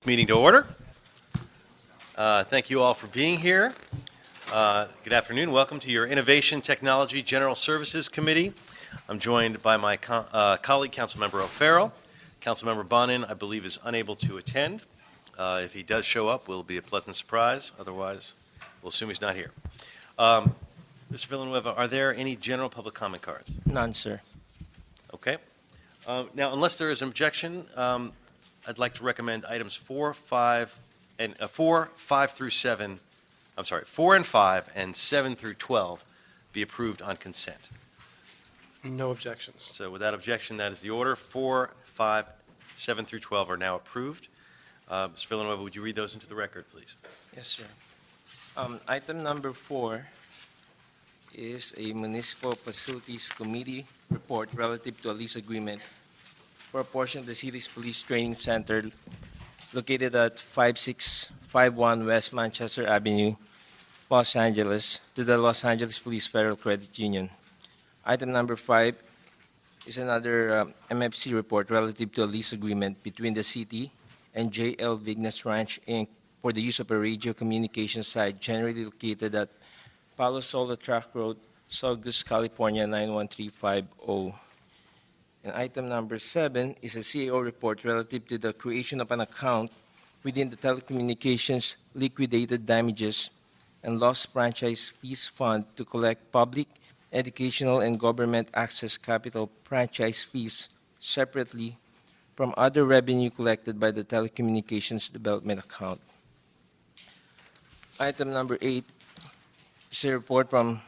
Meeting to order. Thank you all for being here. Good afternoon. Welcome to your Innovation Technology General Services Committee. I'm joined by my colleague, Councilmember O'Farrell. Councilmember Bonin, I believe, is unable to attend. If he does show up, will be a pleasant surprise. Otherwise, we'll assume he's not here. Mr. Villanueva, are there any general public comment cards? None, sir. Okay. Now, unless there is an objection, I'd like to recommend items 4, 5, and 5 through 7. I'm sorry, 4 and 5 and 7 through 12 be approved on consent. No objections. So without objection, that is the order. 4, 5, 7 through 12 are now approved. Mr. Villanueva, would you read those into the record, please? Yes, sir. Item number 4 is a Municipal Facilities Committee report relative to a lease agreement for a portion of the city's police training center located at 5651 West Manchester Avenue, Los Angeles, to the Los Angeles Police Federal Credit Union. Item number 5 is another MFC report relative to a lease agreement between the city and J.L. Vignes Ranch, Inc. for the use of a radio communications site generally located at Palo Solo Track Road, Saugus, California, 91350. And item number 7 is a CAO report relative to the creation of an account within the Telecommunications Liquidated Damages and Lost Franchise Fees Fund to collect public, educational, and government access capital franchise fees separately from other revenue collected by the Telecommunications Development Account. Item number 8 is a report from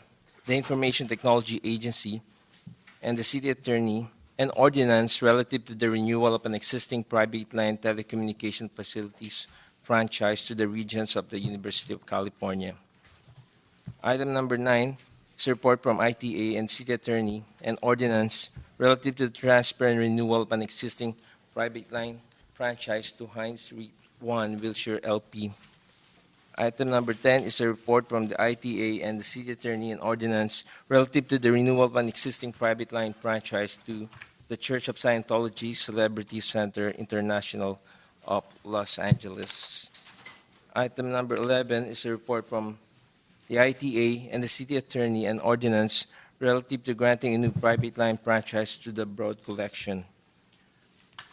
the Information Technology Agency and the City Attorney an ordinance relative to the renewal of an existing private line telecommunication facilities franchise to the regions of the University of California. Item number 9 is a report from ITA and City Attorney an ordinance relative to the transfer and renewal of an existing private line franchise to Heinz Reed 1 Wilshire LP. Item number 10 is a report from the ITA and the City Attorney an ordinance relative to the renewal of an existing private line franchise to the Church of Scientology Celebrity Center International of Los Angeles. Item number 11 is a report from the ITA and the City Attorney an ordinance relative to granting a new private line franchise to the Broad Collection.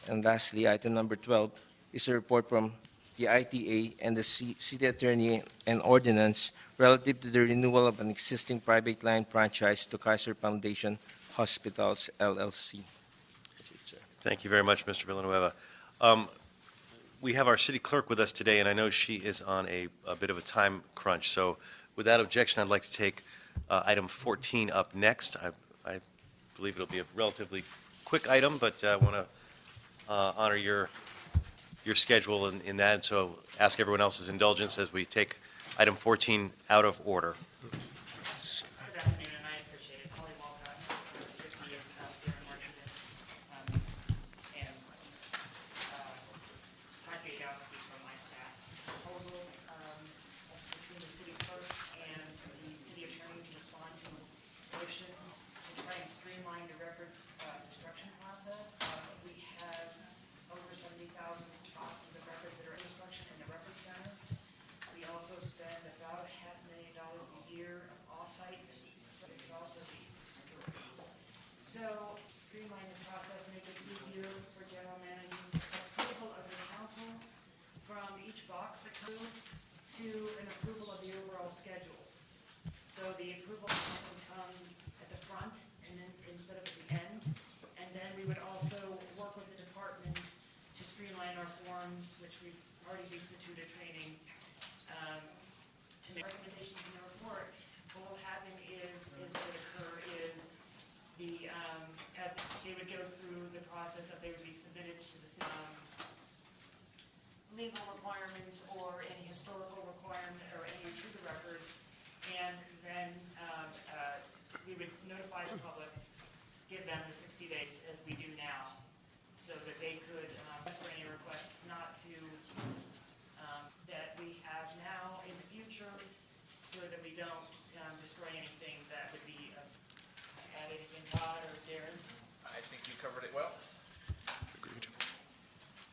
And lastly, item number 12 is a report from the ITA and the City Attorney an ordinance relative to the renewal of an existing private line franchise to Kaiser Foundation Hospitals, LLC. That's it, sir. Thank you very much, Mr. Villanueva. We have our city clerk with us today, and I know she is on a bit of a time crunch. So without objection, I'd like to take item 14 up next. I believe it'll be a relatively quick item, but I want to honor your schedule in that, and so ask everyone else's indulgence as we take item 14 out of order. Good afternoon, and I appreciate it. Holly Walcott, 58 South here in Martinez. And Todd Gajowski from my staff. Proposal between the city clerk and the city attorney to respond to a motion to try and streamline the records destruction process. We have over 70,000 boxes of records that are in destruction in the record center. We also spend about $500,000 a year of offsite. It could also be security. So streamline the process, make it easier for general management. Approval of the council from each box that comes to an approval of the overall schedule. So the approval can also come at the front and then instead of at the end. And then we would also work with the departments to streamline our forms, which we've already instituted training to make recommendations in the report. What will happen is what would occur is as they would go through the process of they would be submitted to the legal requirements or any historical requirement or any to the records, and then we would notify the public, give them the 60 days as we do now, so that they could ask for any requests not to that we have now in the future, so that we don't destroy anything that would be add anything, Todd or Darren? I think you covered it well. Agreed.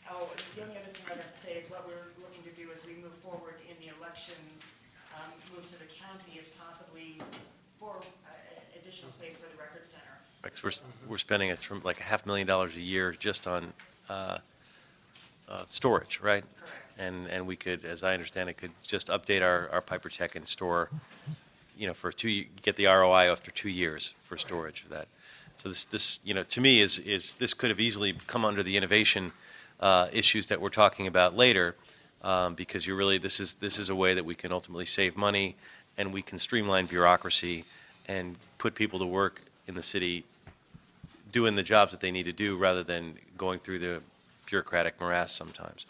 Oh, the only other thing I have to say is what we're looking to do as we move forward in the election, moves to the county is possibly for additional space for the record center. Right, 'cause we're spending like $500,000 a year just on storage, right? Correct. And we could, as I understand it, could just update our Piper Check and store, for get the ROI after 2 years for storage of that. So this to me is this could have easily come under the innovation issues that we're talking about later, because this is a way that we can ultimately save money, and we can streamline bureaucracy and put people to work in the city doing the jobs that they need to do rather than going through the bureaucratic morass sometimes.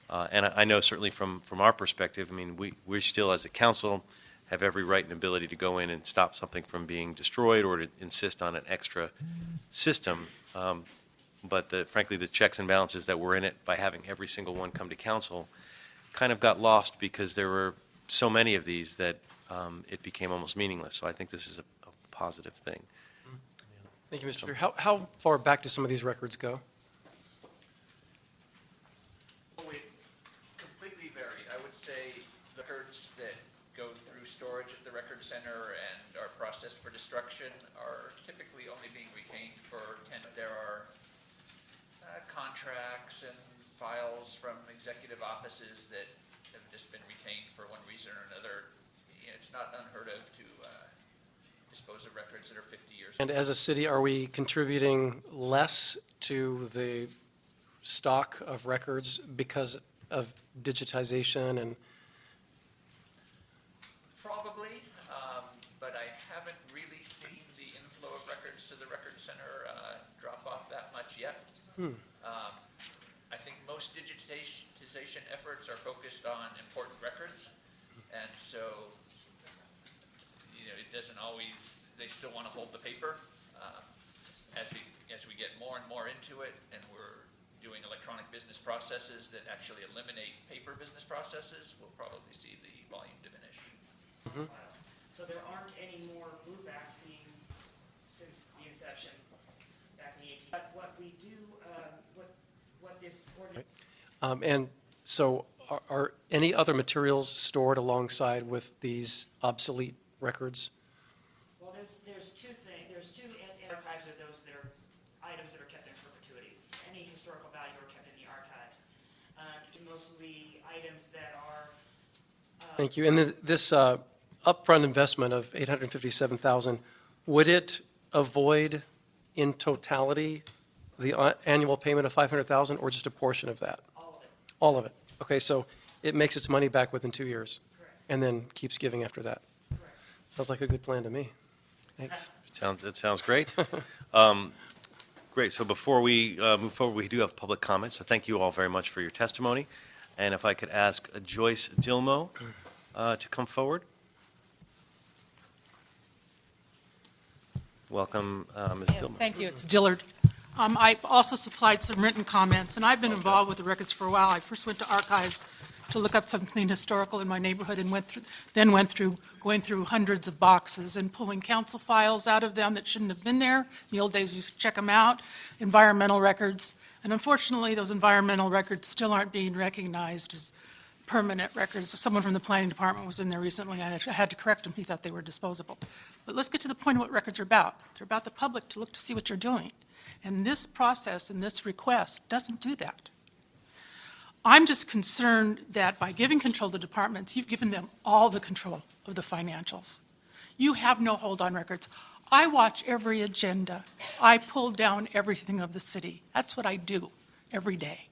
And I know certainly from our perspective, I mean, we still as a council have every right and ability to go in and stop something from being destroyed or to insist on an extra system. But frankly, the checks and balances that were in it by having every single one come to council kind of got lost because there were so many of these that it became almost meaningless. So I think this is a positive thing. Thank you, Mr. Chair. How far back do some of these records go? It's completely varied. I would say the records that go through storage at the record center and are processed for destruction are typically only being retained for 10. There are contracts and files from executive offices that have just been retained for one reason or another. It's not unheard of to dispose of records that are 50 years And as a city, are we contributing less to the stock of records because of digitization and? Probably, but I haven't really seen the inflow of records to the record center drop off that much yet. I think most digitization efforts are focused on important records, and so it doesn't always. They still want to hold the paper. As we get more and more into it, and we're doing electronic business processes that actually eliminate paper business processes, we'll probably see the volume diminish. So there aren't any more blue backs being since the inception back in the 18th. But what we do, what this ordinance. And so are any other materials stored alongside with these obsolete records? Well, there's two things. There's two archives are those that are items that are kept in perpetuity. Any historical value are kept in the archives. Mostly items that are. Thank you. And this upfront investment of $857,000, would it avoid in totality the annual payment of $500,000 or just a portion of that? All of it. All of it. Okay, so it makes its money back within 2 years. Correct. And then keeps giving after that. Correct. Sounds like a good plan to me. Thanks. It sounds great. Great. So before we move forward, we do have public comments. So thank you all very much for your testimony. And if I could ask Joyce Dilmo to come forward. Welcome, Ms. Yes, Dilmo. thank you. It's Dillard. I've also supplied some written comments, and I've been involved with the records for a while. I first went to archives to look up something historical in my neighborhood and going through hundreds of boxes and pulling council files out of them that shouldn't have been there. In the old days, you used to check them out, environmental records. And unfortunately, those environmental records still aren't being recognized as permanent records. Someone from the planning department was in there recently. I had to correct him. He thought they were disposable. But let's get to the point of what records are about. They're about the public to look to see what you're doing. And this process and this request doesn't do that. I'm just concerned that by giving control to departments, you've given them all the control of the financials. You have no hold on records. I watch every agenda. I pull down everything of the city. That's what I do every day.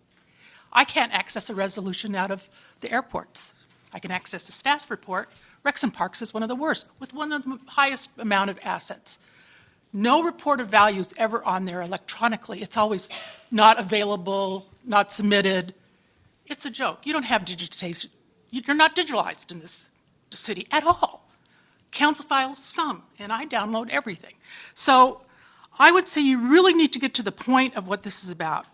I can't access a resolution out of the airports. I can access a staff report. Wrexham Parks is one of the worst, with one of the highest amount of assets. No report of value is ever on there electronically. It's always not available, not submitted. It's a joke. You don't have digitization. You're not digitalized in this city at all. Council files, some, and I download everything. So I would say you really need to get to the point of what this is about.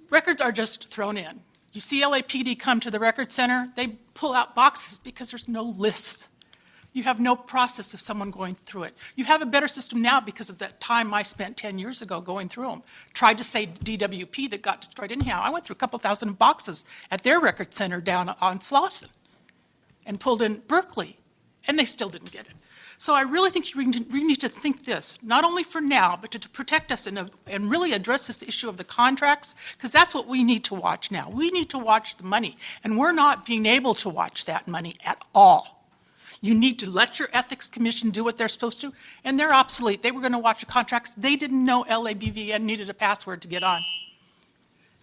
Records are just thrown in. You see LAPD come to the record center, they pull out boxes because there's no lists. You have no process of someone going through it. You have a better system now because of that time I spent 10 years ago going through them. Tried to say DWP that got destroyed anyhow. I went through a couple thousand boxes at their record center down on Slauson and pulled in Berkeley, and they still didn't get it. So I really think we need to think this, not only for now, but to protect us and really address this issue of the contracts, because that's what we need to watch now. We need to watch the money, and we're not being able to watch that money at all. You need to let your ethics commission do what they're supposed to, and they're obsolete. They were going to watch the contracts. They didn't know LABVN needed a password to get on.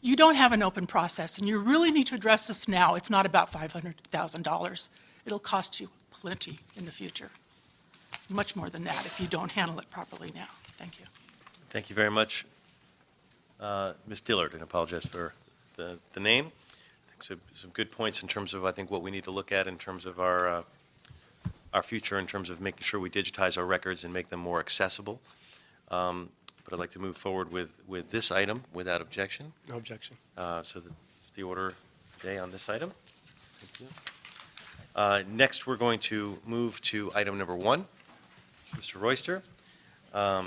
You don't have an open process, and you really need to address this now. It's not about $500,000. It'll cost you plenty in the future. Much more than that if you don't handle it properly now. Thank you. Thank you very much, Ms. Dillard, and I apologize for the name. I think some good points in terms of, I think, what we need to look at in terms of our future, in terms of making sure we digitize our records and make them more accessible. But I'd like to move forward with this item without objection. No objection. So that's the order of the day on this item. Thank you. Next, we're going to move to item number 1. Mr. Royster, I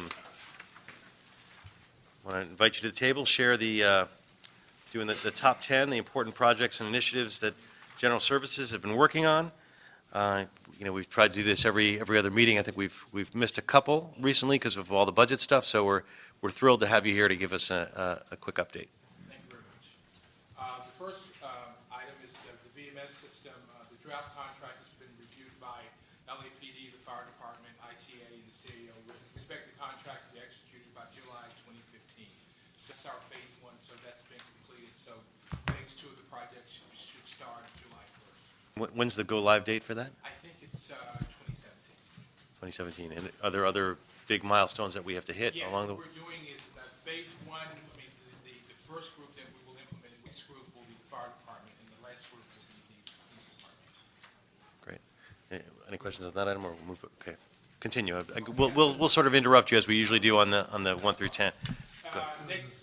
want to invite you to the table, share doing the top 10, the important projects and initiatives that General Services have been working on. We've tried to do this every other meeting. I think we've missed a couple recently because of all the budget stuff. So we're thrilled to have you here to give us a quick update. Thank you very much. The first item is the VMS system. The draft contract has been reviewed by LAPD, the Fire Department, ITA, and the CAO. We expect the contract to be executed by July 2015. So that's our phase 1, so that's been completed. So phase 2 of the project should start July 1st. When's the go-live date for that? I think it's 2017. 2017. And are there other big milestones that we have to hit Yes, along the what we're doing is that phase 1, the first group that we will implement, the next group will be the Fire Department, and the last group will be the Police Department. Great. Any questions on that item, or we'll move? Okay, continue. We'll sort of interrupt you as we usually do on the 1 through 10. Next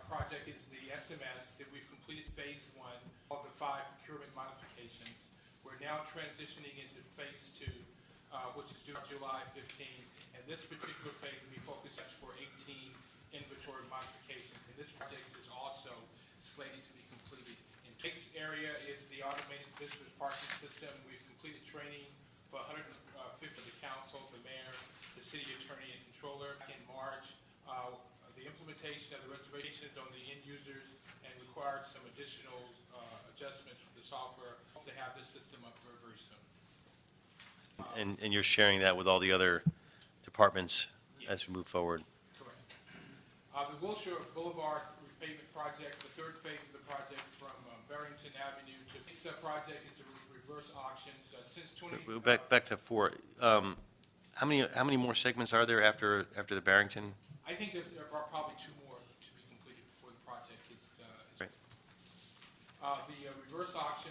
project is the SMS that we've completed phase 1 of the 5 procurement modifications. We're now transitioning into phase 2, which is due July 15. And this particular phase will be focused for 18 inventory modifications. And this project is also slated to be completed. In the next area is the automated visitors parking system. We've completed training for 150 of the council, the mayor, the city attorney, and controller. In March, the implementation of the reservations on the end users and required some additional adjustments for the software. Hope to have this system up very, very soon. And you're sharing that with all the other departments as we move forward. Correct. The Wilshire Boulevard repavement project, the third phase of the project from Barrington Avenue to this project is the reverse auctions. Since 20 Back to 4. How many more segments are there after the Barrington? I think there are probably 2 more to be completed before the project is Right. the reverse auction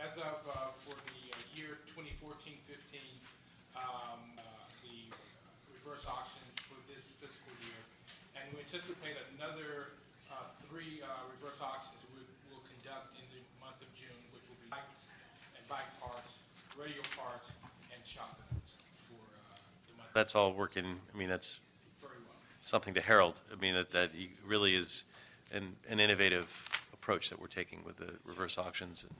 as of for the year 2014-15. The reverse auctions for this fiscal year, and we anticipate another 3 reverse auctions we will conduct in the month of June, which will be bikes and bike parts, radio parts, and shotguns for the month. That's all working. I mean, that's Very well. something to herald. I mean, that really is an innovative approach that we're taking with the reverse auctions. And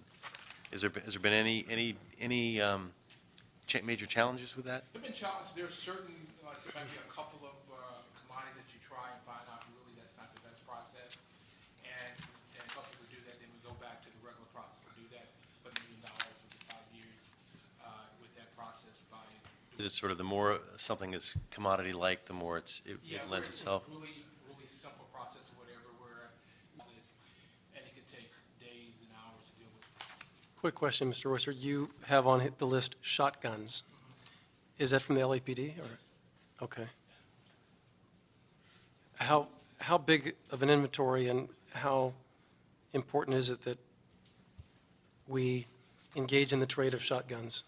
has there been any major challenges with that? There have been challenges. There's certain, there might be a couple of commodities that you try and find out really that's not the best process. And once we do that, then we go back to the regular process to do that. But $1 million over 5 years with that process by doing It's sort of the more something is commodity-like, the more it lends itself. Really, really simple process or whatever, where and it can take days and hours to deal with. Quick question, Mr. Royster. You have on the list shotguns. Is that from the LAPD? Or? Okay. How big of an inventory and how important is it that we engage in the trade of shotguns?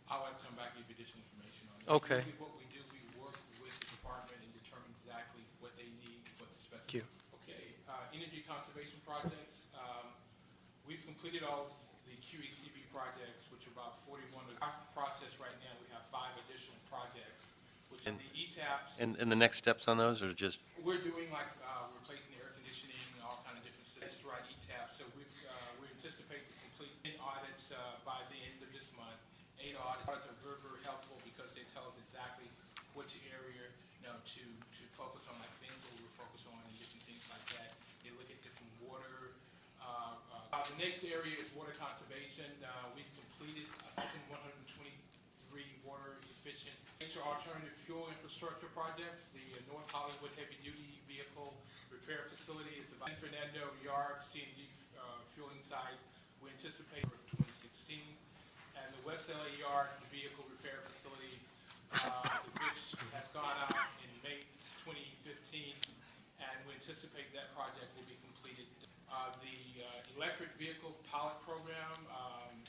I'll have to come back and give you additional information on that. Okay. Usually what we do, we work with the department and determine exactly what they need, what the Thank you. Okay, energy conservation projects. We've completed all the QECB projects, which are about 41. In our process right now, we have 5 additional projects, which are the ETAPs. And the next steps on those are just, We're doing like replacing air conditioning and all kind of different systems throughout ETAP. So we anticipate to complete 10 audits by the end of this month. 8 audits. Audits are very, very helpful because they tell us exactly which area, to focus on, like things that we're focused on and different things like that. They look at different water. The next area is water conservation. We've completed 1,123 water efficient alternative fuel infrastructure projects. The North Hollywood Heavy Duty Vehicle Repair Facility is about San Fernando Yard CNG fueling site. We anticipate for 2016. And the West LA Yard Vehicle Repair Facility, which has gone out in May 2015, and we anticipate that project will be completed. The electric vehicle pilot program,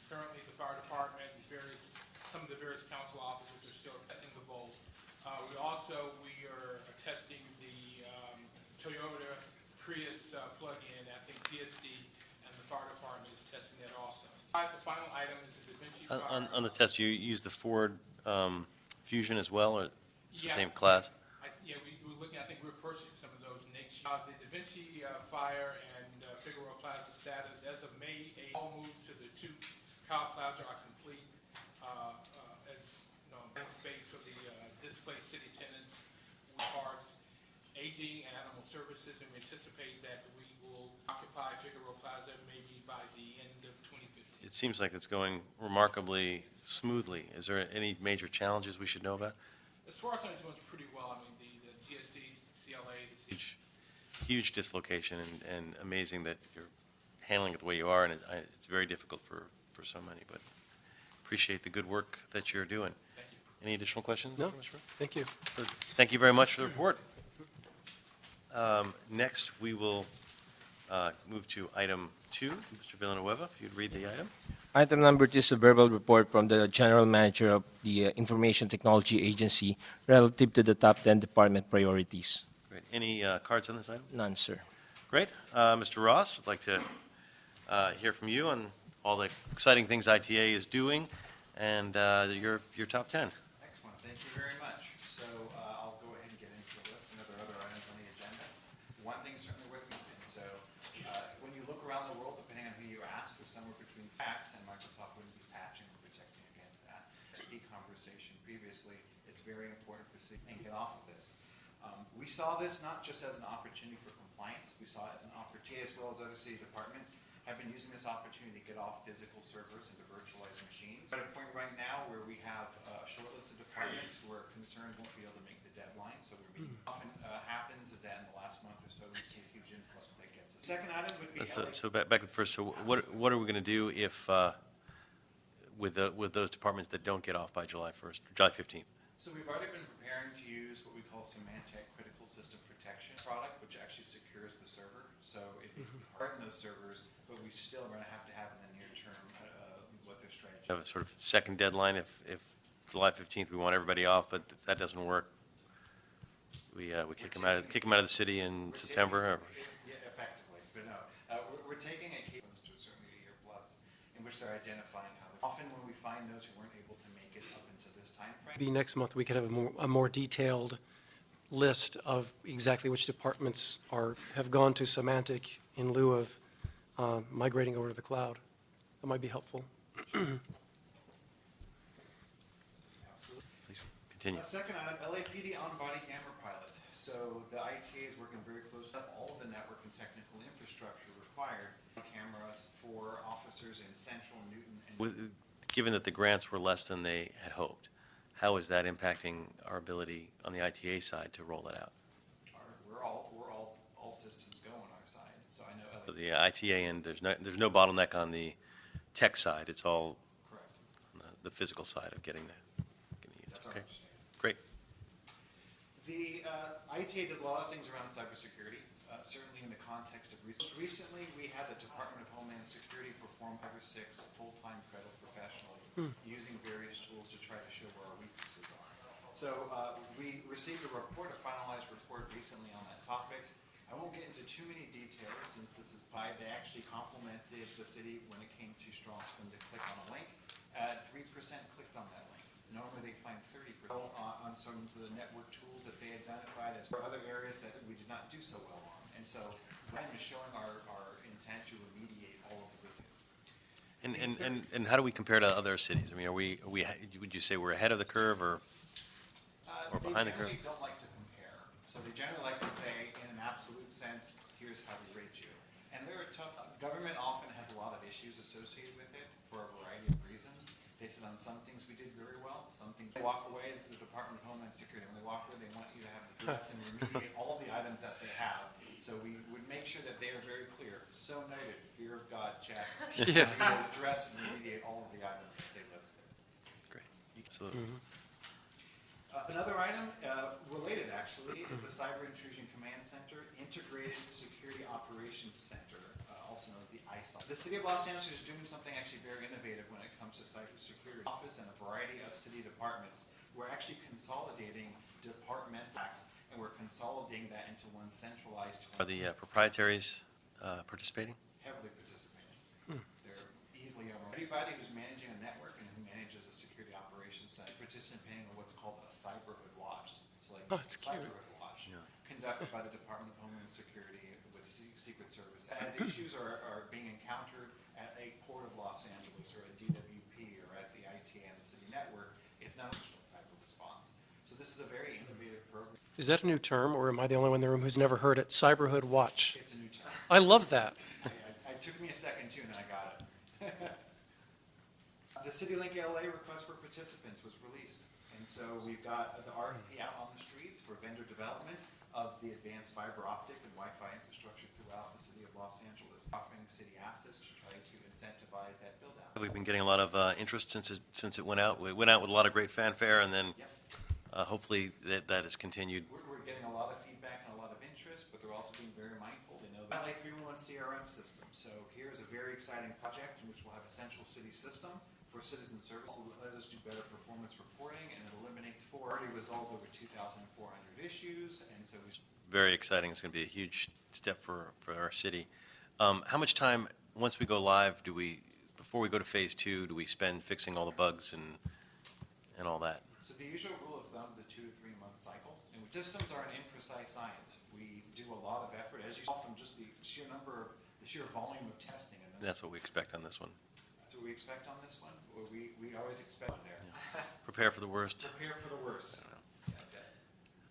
currently the fire department and some of the various council offices are still testing the Volt. We are testing the Toyota Prius plug-in. I think TSD and the fire department is testing that also. The final item is the Da Vinci fire. on the test, you use the Ford Fusion as well, or it's the same class? We're looking, I think we're purchasing some of those next year. The Da Vinci fire and Figueroa Plaza status, as of May 8th, all moves to the 2 Kyle Plaza are complete. Space for the displaced city tenants, parks, aging and animal services, and we anticipate that we will occupy Figueroa Plaza maybe by the end of 2015. It seems like it's going remarkably smoothly. Is there any major challenges we should know about? As far as I know, it's going pretty well. I mean, the GSDs, the CLA, the Huge dislocation, and amazing that you're handling it the way you are, and it's very difficult for so many, but appreciate the good work that you're doing. Thank you. Any additional questions? No, thank you. Thank you very much for the report. Next, we will move to item 2. Mr. Villanueva, if you'd read the item. Item number 2 is a verbal report from the General Manager of the Information Technology Agency relative to the top 10 department priorities. Great. Any cards on this item? None, sir. Great. Mr. Ross, I'd like to hear from you on all the exciting things ITA is doing and your top 10. Excellent. Thank you very much. So I'll go ahead and get into the list and other items on the agenda. One thing certainly worth mentioning. So when you look around the world, depending on who you ask, there's somewhere between facts, and Microsoft wouldn't be patching or protecting against that. Key conversation previously, it's very important to see and get off of this. We saw this not just as an opportunity for compliance, we saw it as an opportunity, as well as other city departments have been using this opportunity to get off physical servers and to virtualize machines. We're at a point right now where we have a short list of departments who are concerned won't be able to make the deadline. So often happens is that in the last month or so we see a huge influx that gets us. Second item would be So back to the first. So what are we going to do if with those departments that don't get off by July 1st, July 15th? So we've already been preparing to use what we call Symantec Critical System Protection product, which actually secures the server. So it is harden those servers, but we still are going to have in the near term what their strategy is. Have a sort of second deadline if July 15th we want everybody off, but if that doesn't work, we kick them out of the city in September. Yeah, effectively, but no, we're taking a case to a certain year plus in which they're identifying how. Often when we find those who weren't able to make it up into this time frame. Maybe next month we could have a more detailed list of exactly which departments have gone to Symantec in lieu of migrating over to the cloud. That might be helpful. Please continue. Second item, LAPD on-body camera pilot. So the ITA is working very closely with all of the network and technical infrastructure required cameras for officers in Central, Newton, and Given that the grants were less than they had hoped, how is that impacting our ability on the ITA side to roll that out? we're all systems go on our side. So I know The ITA and there's no bottleneck on the tech side. It's all correct. on the physical side of getting used. That's our Okay, understanding. great. The ITA does a lot of things around cybersecurity, certainly in the context of recently we had the Department of Homeland Security perform 5 or 6 full-time credible professionals using various tools to try to show where our weaknesses are. So we received a finalized report recently on that topic. I won't get into too many details since this is they actually complimented the city when it came to strong for them to click on a link. 3% clicked on that link. Normally they find 30% on some of the network tools that they identified as other areas that we did not do so well on. And so Ryan is showing our intent to remediate all of this. And how do we compare to other cities? I mean, would you say we're ahead of the curve or behind the curve? They generally don't like to compare. So they generally like to say, in an absolute sense, here's how we rate you. And they're tough. Government often has a lot of issues associated with it for a variety of reasons. They said on some things we did very well, some things they walk away. This is the Department of Homeland Security. When they walk away, they want you to have the address and remediate all the items that they have. So we would make sure that they are very clear. So noted, fear of God, check. Yeah. We will address and remediate all of the items that they listed. Great. Absolutely. Another item related, actually, is the Cyber Intrusion Command Center, Integrated Security Operations Center, also known as the ISOC. The City of Los Angeles is doing something actually very innovative when it comes to cybersecurity. Office and a variety of city departments. We're actually consolidating department acts, and we're consolidating that into one centralized. Are the proprietaries participating? Heavily participating. They're easily everybody who's managing a network and who manages a security operations center participating in what's called a cyberhood watch. So like It's cute. cyberhood watch conducted by the Department of Homeland Security with Secret Service. As issues are being encountered at a port of Los Angeles or a DWP or at the ITA and the city network, it's not a type of response. So this is a very innovative program. Is that a new term, or am I the only one in the room who's never heard it? Cyberhood Watch. It's a new term. I love that. It took me a second too, and then I got it. The CityLink LA request for participants was released. And so we've got the RFP out on the streets for vendor development of the advanced fiber optic and Wi-Fi infrastructure throughout the city of Los Angeles, offering city assets to try to incentivize that build-out. We've been getting a lot of interest since it went out. We went out with a lot of great fanfare, and then hopefully that has continued. We're getting a lot of feedback and a lot of interest, but they're also being very mindful. They know the LA 311 CRM system. So here's a very exciting project in which we'll have a central city system for citizen service. It'll let us do better performance reporting, and it eliminates already resolved over 2,400 issues, and so Very exciting. It's going to be a huge step for our city. How much time, once we go live, before we go to phase 2, do we spend fixing all the bugs and all that? So the usual rule of thumb is a 2 to 3 month cycle. And systems are an imprecise science. We do a lot of effort, as you saw from just the sheer volume of testing. And That's what we expect on this one. That's what we expect on this one. Or we always expect on there. Prepare for the worst. Prepare for the worst.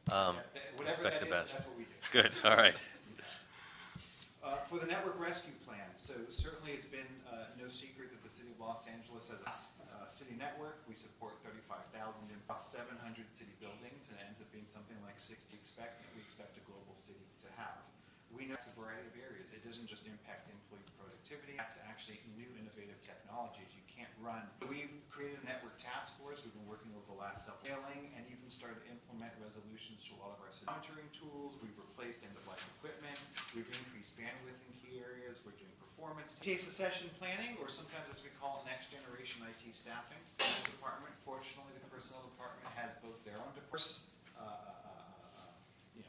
Whatever Expect that the is, best. that's what we do. Good. All right. For the network rescue plan, so certainly it's been no secret that the city of Los Angeles has a city network. We support 35,000 in about 700 city buildings, and it ends up being something like 60 we expect a global city to have. We know it's a variety of areas. It doesn't just impact employee productivity. It's actually new innovative technologies. You can't run. We've created a network task force. We've been working over the last several and even started to implement resolutions to a lot of our monitoring tools. We've replaced end-of-life equipment. We've increased bandwidth in key areas. We're doing performance. IT succession planning, or sometimes as we call it, next generation IT staffing. The department, fortunately, the personnel department has both their own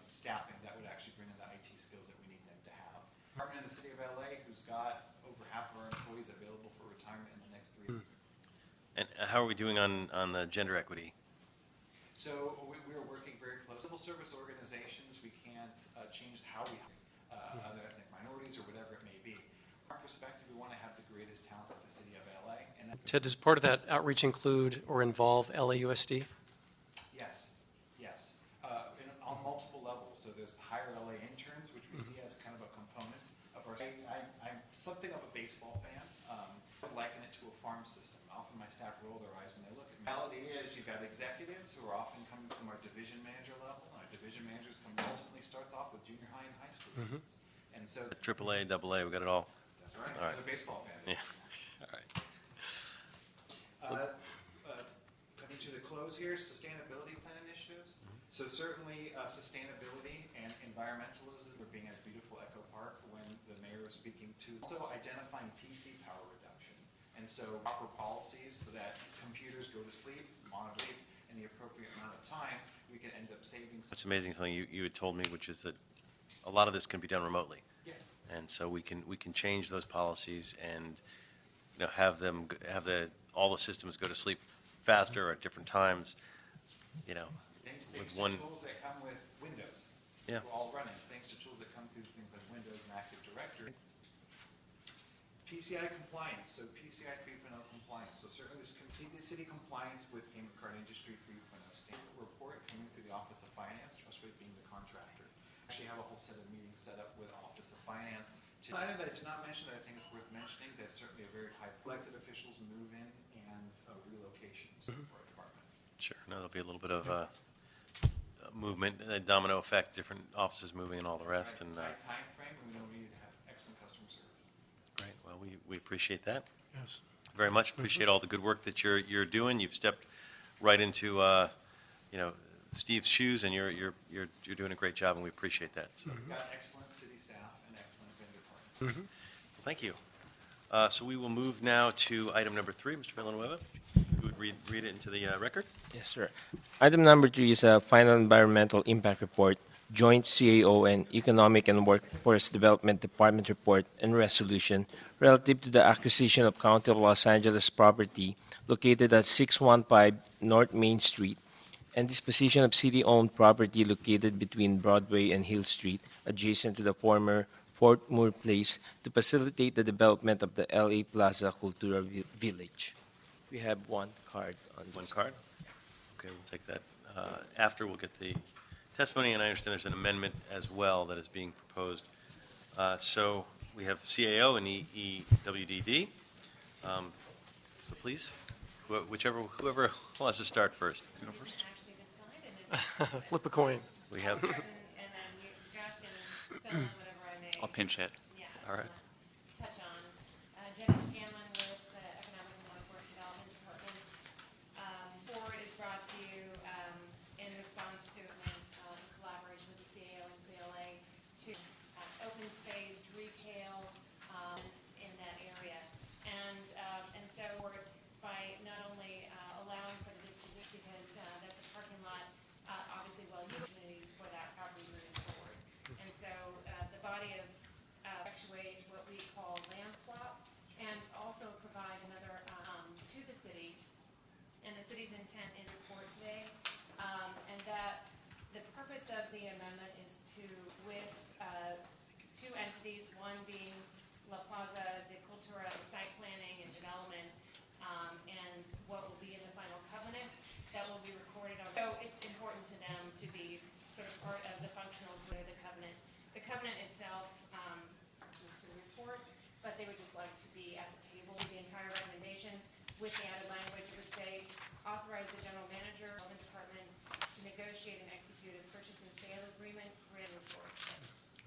staffing that would actually bring in the IT skills that we need them to have. Department in the city of LA, who's got over half of our employees available for retirement in the next 3 years. And how are we doing on the gender equity? So we are working very closely. Civil service organizations, we can't change how we other ethnic minorities or whatever it may be. From our perspective, we want to have the greatest talent of the city of LA. And Ted, does part of that outreach include or involve LAUSD? Yes. On multiple levels. So there's hire LA interns, which we see as kind of a component of our. I'm something of a baseball fan. I was liken it to a farm system. Often my staff roll their eyes when they look at me. The reality is you've got executives who are often coming from our division manager level. And our division managers ultimately starts off with junior high and high school students. And so AAA, AA, we got it all. that's right. All right. The baseball fan. Yeah. All right. Coming to the close here, sustainability plan initiatives. So certainly sustainability and environmentalism are being a beautiful echo park when the mayor is speaking to. Also identifying PC power reduction. And so proper policies so that computers go to sleep, monitor in the appropriate amount of time, we can end up saving. It's amazing something you had told me, which is that a lot of this can be done remotely. Yes. And so we can change those policies and, have all the systems go to sleep faster or at different times, Things with to one. tools that come with Windows. Yeah. We're all running. Thanks to tools that come through things like Windows and Active Directory. PCI Compliance, so PCI 3.0 compliance. So certainly this city compliance with payment card industry 3.0 standard report coming through the Office of Finance, Trustway being the contractor. Actually have a whole set of meetings set up with Office of Finance. An item that I did not mention that I think is worth mentioning, that's certainly a very high elected officials move in and relocations for our department. Sure. No, there'll be a little bit of movement, a domino effect, different offices moving and all the rest. And Tight time frame, and we know we need to have excellent customer service. great. Well, we appreciate that Yes. very much. Appreciate all the good work that you're doing. You've stepped right into Steve's shoes, and you're doing a great job, and we appreciate that. So, We've got excellent city staff and excellent vendor partners. well, thank you. So we will move now to item number 3, Mr. Villanueva. You would read it into the record. Yes, sir. Item number 3 is a final environmental impact report, joint CAO and Economic and Workforce Development Department report and resolution relative to the acquisition of County of Los Angeles property located at 615 North Main Street and disposition of city-owned property located between Broadway and Hill Street, adjacent to the former Fort Moore Place, to facilitate the development of the LA Plaza Cultural Village. We have one card on this. One card? Okay, we'll take that. After we'll get the testimony, and I understand there's an amendment as well that is being proposed. So we have CAO and EWDD. So please, whoever wants to start first. You can actually decide, and Flip a coin. We have, then Josh can fill in whatever I may. I'll pinch hit. Yeah. All right. Touch on. Jenny Scanlon with the Economic and Workforce Development Department. Forward is brought to you in response to collaboration with the CAO and CLA to open space, retail in that area. And so we're by not only allowing for the disposition because that's a parking lot, obviously opportunities for that property moving forward. And so the body of effectuate what we call land swap and also provide another to the city. And the city's intent in report today, and that the purpose of the amendment is to, with two entities, one being La Plaza de Cultura site planning and development, and what will be in the final covenant that will be recorded on. So it's important to them to be sort of part of the functional way of the covenant. The covenant itself is the report, but they would just like to be at the table with the entire recommendation with the added language. It would say authorize the general manager of the department to negotiate and execute a purchase and sale agreement. Grant report.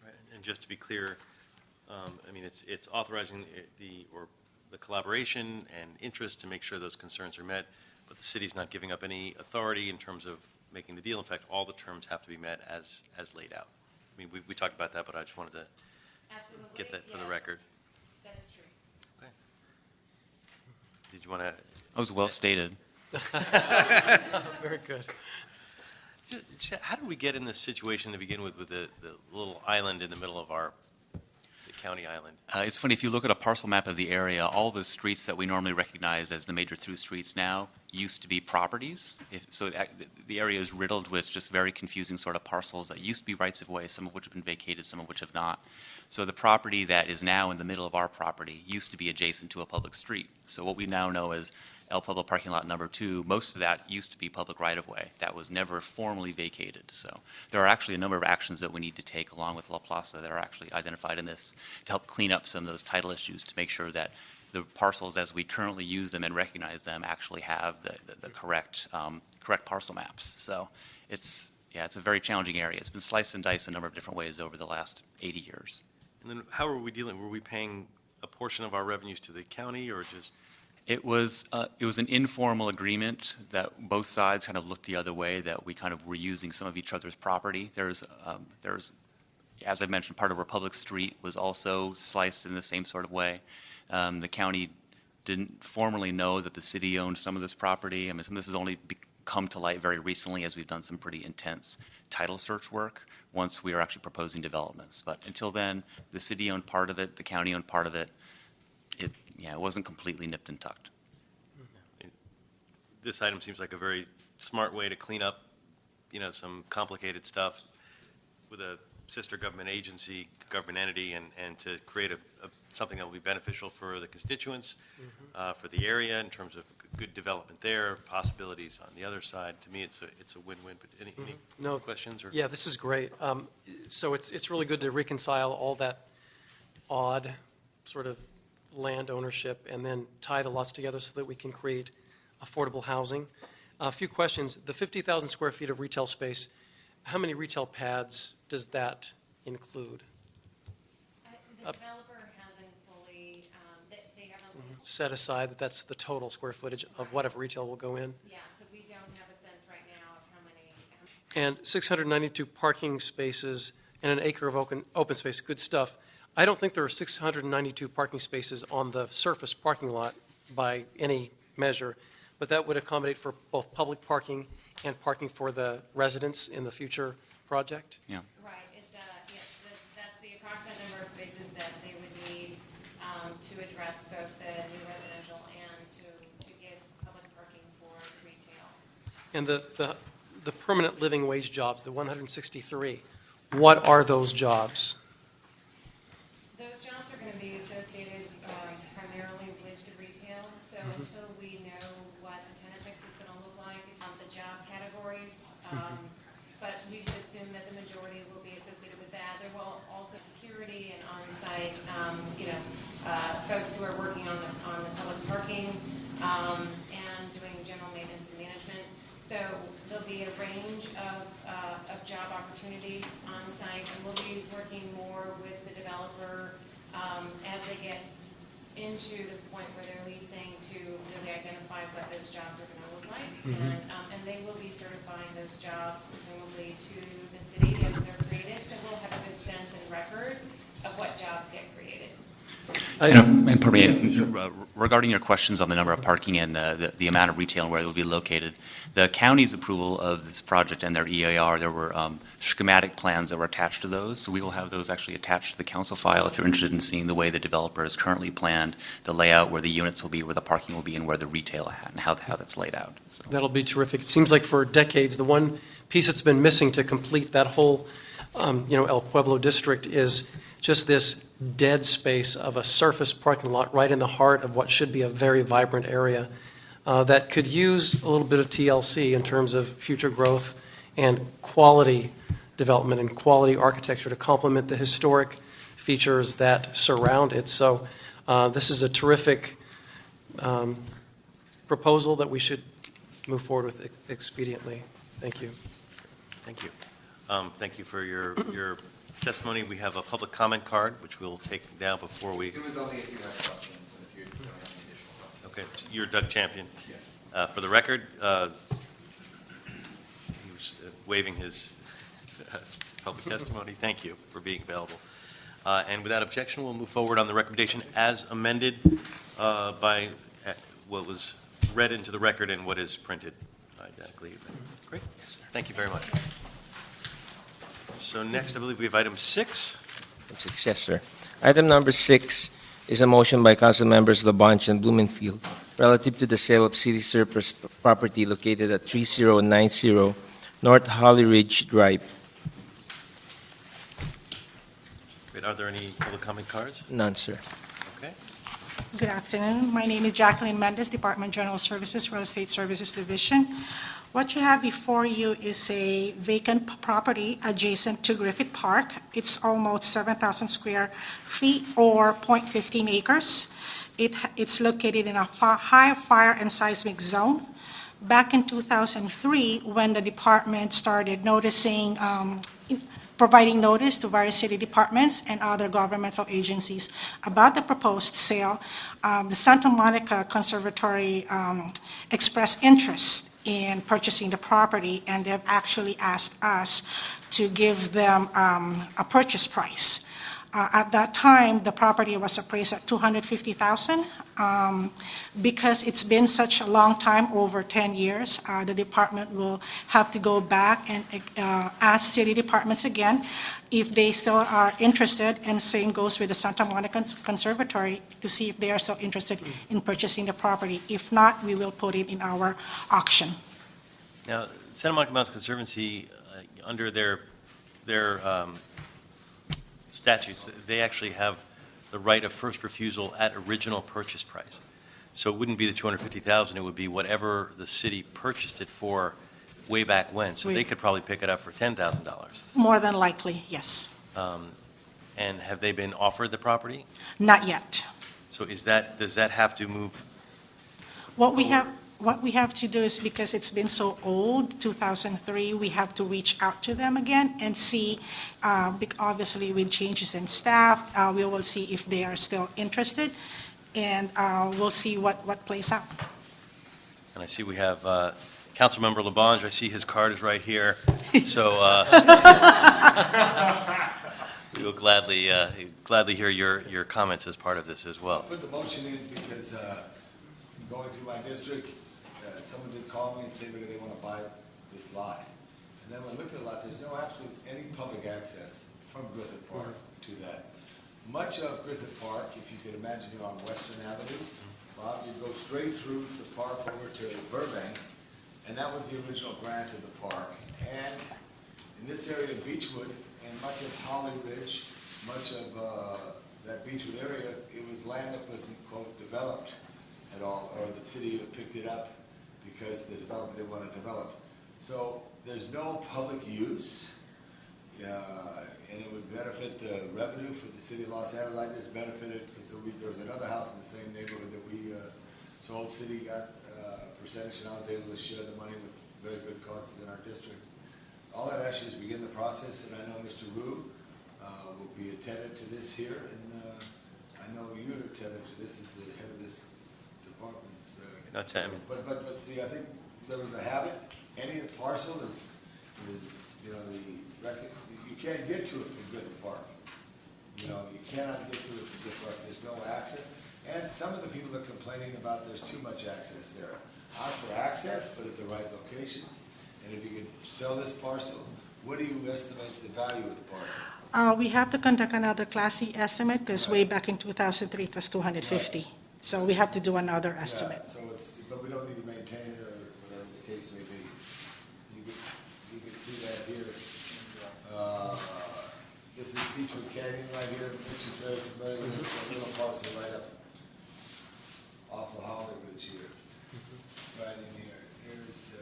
right, and just to be clear, I mean, it's authorizing the collaboration and interest to make sure those concerns are met, but the city's not giving up any authority in terms of making the deal. In fact, all the terms have to be met as laid out. I mean, we talked about that, but I just wanted to Absolutely. get that for the yes, record. That is true. Okay. Did you want to? That was well stated. Very good. Just how did we get in this situation to begin with the little island in the middle of the county island? It's funny, if you look at a parcel map of the area, all the streets that we normally recognize as the major through streets now used to be properties. The area is riddled with just very confusing sort of parcels that used to be rights of way, some of which have been vacated, some of which have not. So the property that is now in the middle of our property used to be adjacent to a public street. So what we now know as El Pueblo Parking Lot Number 2, most of that used to be public right-of-way. That was never formally vacated. So there are actually a number of actions that we need to take along with La Plaza that are actually identified in this to help clean up some of those title issues to make sure that the parcels as we currently use them and recognize them actually have the correct parcel maps. So it's a very challenging area. It's been sliced and diced a number of different ways over the last 80 years. And then how were we dealing? Were we paying a portion of our revenues to the county or just? It was an informal agreement that both sides kind of looked the other way, that we kind of were using some of each other's property. There's, as I mentioned, part of Republic Street was also sliced in the same sort of way. The county didn't formally know that the city owned some of this property. I mean, some of this has only come to light very recently as we've done some pretty intense title search work once we are actually proposing developments. But until then, the city owned part of it, the county owned part of it. It wasn't completely nipped and tucked. This item seems like a very smart way to clean up, some complicated stuff with a sister government agency, government entity, and to create something that will be beneficial for the constituents, for the area in terms of good development there, possibilities on the other side. To me, it's a win-win. But any questions? Or? Yeah, this is great. So it's really good to reconcile all that odd sort of land ownership and then tie the lots together so that we can create affordable housing. A few questions. The 50,000 square feet of retail space, how many retail pads does that include? The developer hasn't fully, they haven't Set aside that's the total square footage of whatever retail will go in. Yeah, so we don't have a sense right now of how many. And 692 parking spaces and an acre of open space, good stuff. I don't think there are 692 parking spaces on the surface parking lot by any measure, but that would accommodate for both public parking and parking for the residents in the future project? Yeah. Right, that's the approximate number of spaces that they would need to address both the new residential and to give public parking for retail. And the permanent living wage jobs, the 163, what are those jobs? Those jobs are going to be associated primarily with the retail, so until we know what the tenant mix is going to look like, it's on the job categories, but we would assume that the majority will be associated with that. There will also security and on-site, folks who are working on the public parking and doing general maintenance and management. So there'll be a range of job opportunities on site, and we'll be working more with the developer as they get into the point where they're leasing to really identify what those jobs are going to look like. And they will be certifying those jobs presumably to the city as they're created. So we'll have a good sense and record of what jobs get created. And regarding your questions on the number of parking and the amount of retail and where it will be located, the county's approval of this project and their EAR, there were schematic plans that were attached to those. So we will have those actually attached to the council file if you're interested in seeing the way the developer has currently planned the layout, where the units will be, where the parking will be, and where the retail and how that's laid out. So. That'll be terrific. It seems like for decades, the one piece that's been missing to complete that whole, El Pueblo district is just this dead space of a surface parking lot right in the heart of what should be a very vibrant area that could use a little bit of TLC in terms of future growth and quality development and quality architecture to complement the historic features that surround it. So this is a terrific proposal that we should move forward with expediently. Thank you. Thank you. Thank you for your testimony. We have a public comment card, which we'll take down before we... It was only if you had questions and if you don't have any additional questions. Okay, you're Doug Champion. Yes. For the record, he was waiving his public testimony. Thank you for being available. And without objection, we'll move forward on the recommendation as amended by what was read into the record and what is printed identically. Great. Thank you very much. So next, I believe we have item 6. Yes, sir. Item number 6 is a motion by Council Members Labange and Blumenfield relative to the sale of city surplus property located at 3090 North Holly Ridge Drive. Great. Are there any public comment cards? None, sir. Okay. Good afternoon. My name is Jacqueline Mendez, Department of General Services, Real Estate Services Division. What you have before you is a vacant property adjacent to Griffith Park. It's almost 7,000 square feet or 0.15 acres. It's located in a high fire and seismic zone. Back in 2003, when the department started noticing, providing notice to various city departments and other governmental agencies about the proposed sale, the Santa Monica Conservatory expressed interest in purchasing the property, and they've actually asked us to give them a purchase price. At that time, the property was appraised at $250,000. Because it's been such a long time, over 10 years, the department will have to go back and ask city departments again if they still are interested, and same goes with the Santa Monica Conservatory, to see if they are still interested in purchasing the property. If not, we will put it in our auction. Now, Santa Monica Mountain Conservancy, under their statutes, they actually have the right of first refusal at original purchase price. So it wouldn't be the $250,000; it would be whatever the city purchased it for way back when. So they could probably pick it up for $10,000. More than likely, yes. And have they been offered the property? Not yet. So does that have to move? What we have to do is, because it's been so old, 2003, we have to reach out to them again and see, obviously with changes in staff, we will see if they are still interested, and we'll see what plays out. And I see we have Councilmember Labange. I see his card is right here. So we will gladly hear your comments as part of this as well. I put the motion in because going through my district, someone did call me and say that they want to buy this lot. And then when I looked at the lot, there's no absolute any public access from Griffith Park to that. Much of Griffith Park, if you could imagine you're on Western Avenue, Bob, you go straight through the park over to Burbank, and that was the original grant of the park. And in this area of Beechwood, and much of Holly Ridge, much of that Beechwood area, it was land that wasn't, quote, developed at all, or the city picked it up because the developer didn't want to develop. So there's no public use, and it would benefit the revenue for the city of Los Angeles. This benefited because there was another house in the same neighborhood that we sold. City got a percentage, and I was able to share the money with very good causes in our district. All that actually is begin the process, and I know Mr. Rue will be attentive to this here, and I know you're attentive to this as the head of this department's. That's him. But see, I think there was a habit. Any parcel is the record. You can't get to it from Griffith Park. You cannot get to it from Griffith Park. There's no access. And some of the people are complaining about there's too much access there. I'm for access, but at the right locations. And if you could sell this parcel, what do you estimate the value of the parcel? We have to conduct another Class C estimate, because way back in 2003, it was 250. Right. So we have to do another estimate. Yeah, but we don't need to maintain it or whatever the case may be. You can see that here. This is Beechwood Canyon right here, which is very familiar with the little parcel right up off of Holly Ridge here. Right in here. Here's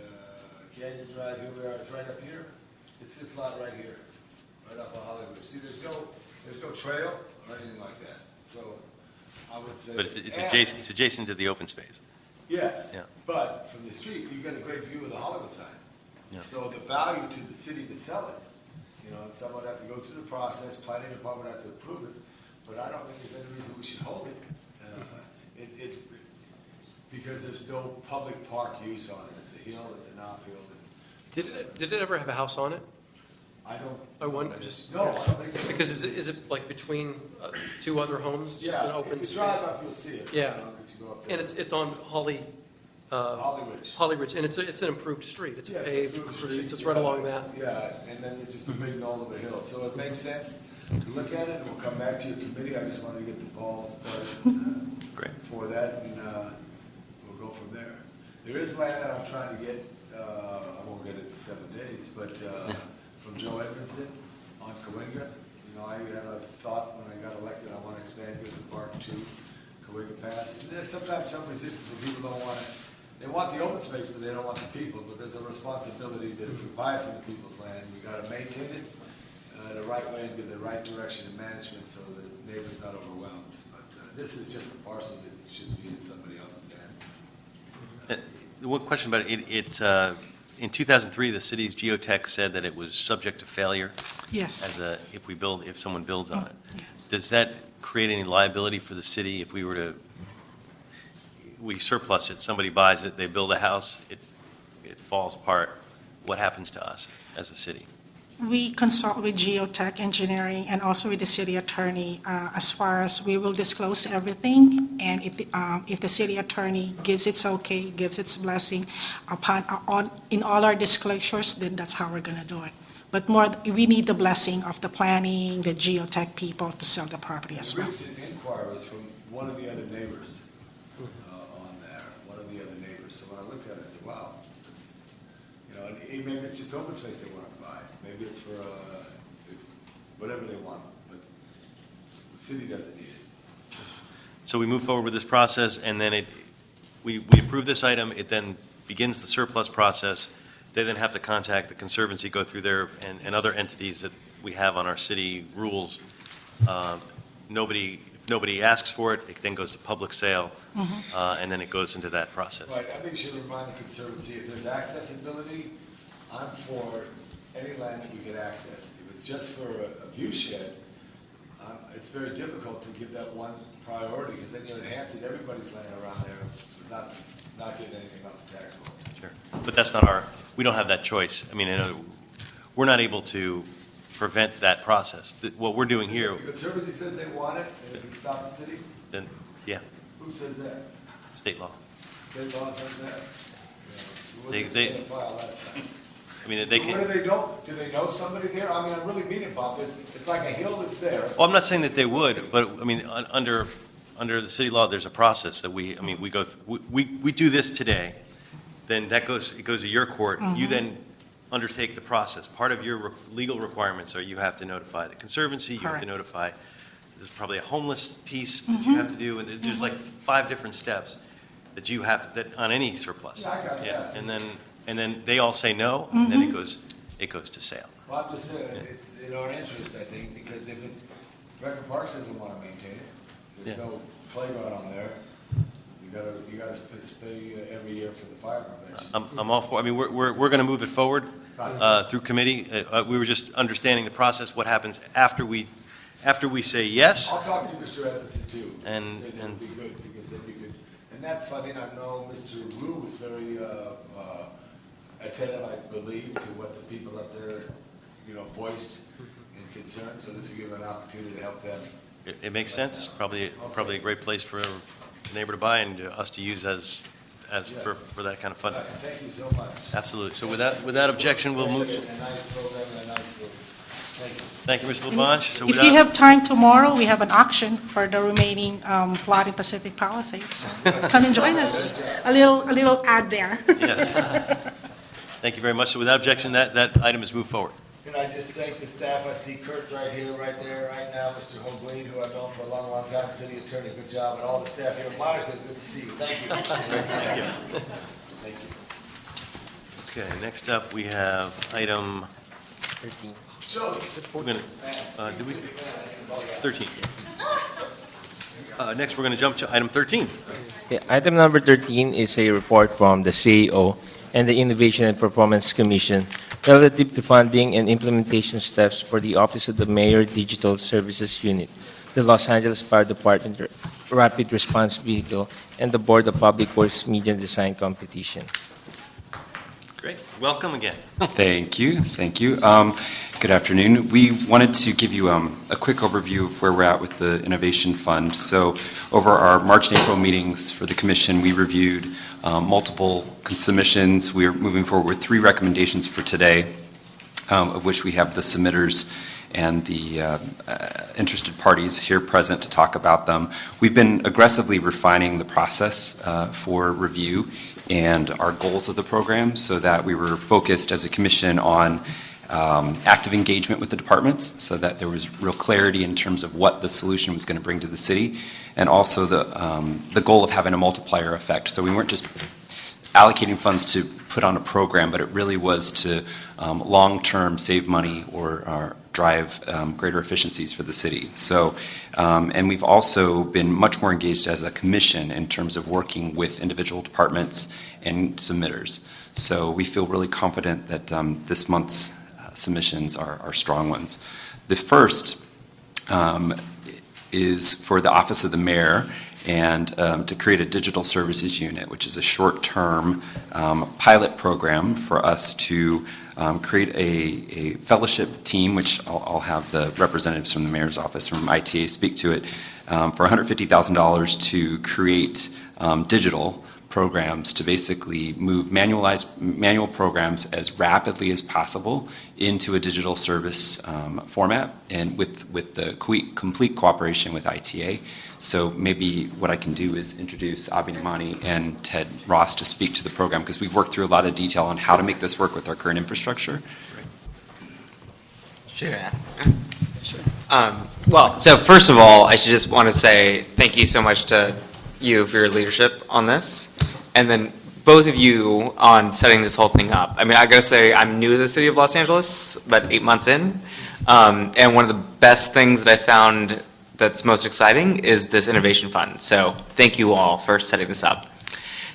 Canyon Drive, here we are, it's right up here. It's this lot right here, right up on Holly Ridge. See, there's no trail or anything like that. So I would say. But it's adjacent to the open space. Yes, Yeah. but from the street, you get a great view of the Hollywood sign. Yeah. So the value to the city to sell it, and someone would have to go through the process, planning department would have to approve it, but I don't think there's any reason we should hold it. Because there's no public park use on it. It's a hill, it's an uphill. Did it ever have a house on it? I don't. I wonder, No, I don't think so. Because is it like between two other homes? It's just an open if you space? drive up, you'll see it. Yeah. As you go up there. And it's on Holly Holly Ridge. and it's an improved street. It's Yeah, a paved, improved street, street, so it's right along that. Yeah, and then it's just a big knoll of a hill. So it makes sense to look at it, and we'll come back to your committee. I just wanted to get the ball started Great. for that, and we'll go from there. There is land that I'm trying to get, I won't get it in 7 days, but from Joe Edmondson on Cahuenga. I had a thought when I got elected, I want to expand Griffith Park to Cahuenga Pass. And there's sometimes some resistance when people don't want it. They want the open space, but they don't want the people. But there's a responsibility that if you buy it from the people's land, you got to maintain it the right way and give the right direction and management so the neighbor's not overwhelmed. But this is just a parcel that shouldn't be in somebody else's hands. One question about it. In 2003, the city's geotech said that it was subject to failure. Yes. If someone builds on it. Yeah. Does that create any liability for the city if we surplus it, somebody buys it, they build a house, it falls apart? What happens to us as a city? We consult with geotech engineering and also with the city attorney as far as we will disclose everything. And if the city attorney gives its okay, gives its blessing in all our disclosures, then that's how we're going to do it. But we need the blessing of the planning, the geotech people to sell the property as well. Recent inquiries from one of the other neighbors on there, one of the other neighbors. So when I looked at it, I said, wow, and maybe it's just open space they want to buy. Maybe it's for whatever they want, but the city doesn't need it. So we move forward with this process, and then we approve this item. It then begins the surplus process. They then have to contact the Conservancy, go through their and other entities that we have on our city rules. If nobody asks for it, it then goes to public sale, and then it goes into that process. Right, I think you should remind the Conservancy, if there's accessibility, I'm for any land that we get access. If it's just for a view shed, it's very difficult to give that one priority, because then you're enhancing everybody's land around there, not getting anything off the tax roll. Sure. But that's not we don't have that choice. I mean, we're not able to prevent that process. What we're doing here. If the Conservancy says they want it, and it can stop the city? Then, yeah. Who says that? State law. State law says that? They file last time. I mean, they can. What do they know somebody there? I mean, I really mean it, Bob. It's like a hill that's there. Well, I'm not saying that they would, but I mean, under the city law, there's a process that we go through. We do this today. Then it goes to your court. You then undertake the process. Part of your legal requirements are you have to notify the Conservancy. You have to notify. There's probably a homeless piece that you have to do, and there's like 5 different steps that you have that on any surplus. Yeah, I got that. And then they all say no, and then it goes to sale. Well, I'm just saying, it's in our interest, I think, because if it's, Record Parks doesn't want to maintain it, there's no playground on there, you gotta pay every year for the fire prevention. I'm all for. I mean, we're going to move it forward through committee. We were just understanding the process. What happens after we say yes? I'll talk to Mr. Edmondson too. And say that would be good, because then you could. And that funding, I know Mr. Wu was very attentive, I believe, to what the people up there, voiced in concern. So this will give an opportunity to help them. It makes sense. Probably a great place for a neighbor to buy and us to use as for that kind of funding. Thank you so much. Absolutely. So without objection, we'll move. A nice program and a nice book. Thank you, Mr. Labange. So If you have time tomorrow, we have an auction for the remaining plot in Pacific Palisades. So come and join us. A little ad there. Yes. Thank you very much. So without objection, that item is moved forward. Can I just thank the staff? I see Kurt right here, right there, right now, Mr. Hoagland, who I've known for a long, long time, city attorney, good job, and all the staff here. Monica, good to see you. Thank you. Thank you. Thank you. Okay. Next up, we have item 13. Joey. We're going to, 13. Next, we're going to jump to item 13. Okay, item number 13 is a report from the CEO and the Innovation and Performance Commission relative to funding and implementation steps for the Office of the Mayor Digital Services Unit, the Los Angeles Fire Department Rapid Response Vehicle, and the Board of Public Works Media Design Competition. Great. Welcome again. Thank you. Good afternoon. We wanted to give you a quick overview of where we're at with the Innovation Fund. So over our March and April meetings for the Commission, we reviewed multiple submissions. We are moving forward with 3 recommendations for today, of which we have the submitters and the interested parties here present to talk about them. We've been aggressively refining the process for review and our goals of the program so that we were focused as a commission on active engagement with the departments so that there was real clarity in terms of what the solution was going to bring to the city, and also the goal of having a multiplier effect. So we weren't just allocating funds to put on a program, but it really was to long-term save money or drive greater efficiencies for the city. So, and we've also been much more engaged as a commission in terms of working with individual departments and submitters. So we feel really confident that this month's submissions are strong ones. The first is for the Office of the Mayor and to create a digital services unit, which is a short-term pilot program for us to create a fellowship team, which I'll have the representatives from the mayor's office from ITA speak to it, for $150,000 to create digital programs to basically move manual programs as rapidly as possible into a digital service format, and with the complete cooperation with ITA. So maybe what I can do is introduce Abhi Namani and Ted Ross to speak to the program, because we've worked through a lot of detail on how to make this work with our current infrastructure. Sure. Well, so first of all, I should just want to say thank you so much to you for your leadership on this, and then both of you on setting this whole thing up. I mean, I gotta say, I'm new to the city of Los Angeles, about 8 months in, and one of the best things that I found that's most exciting is this innovation fund. So thank you all for setting this up.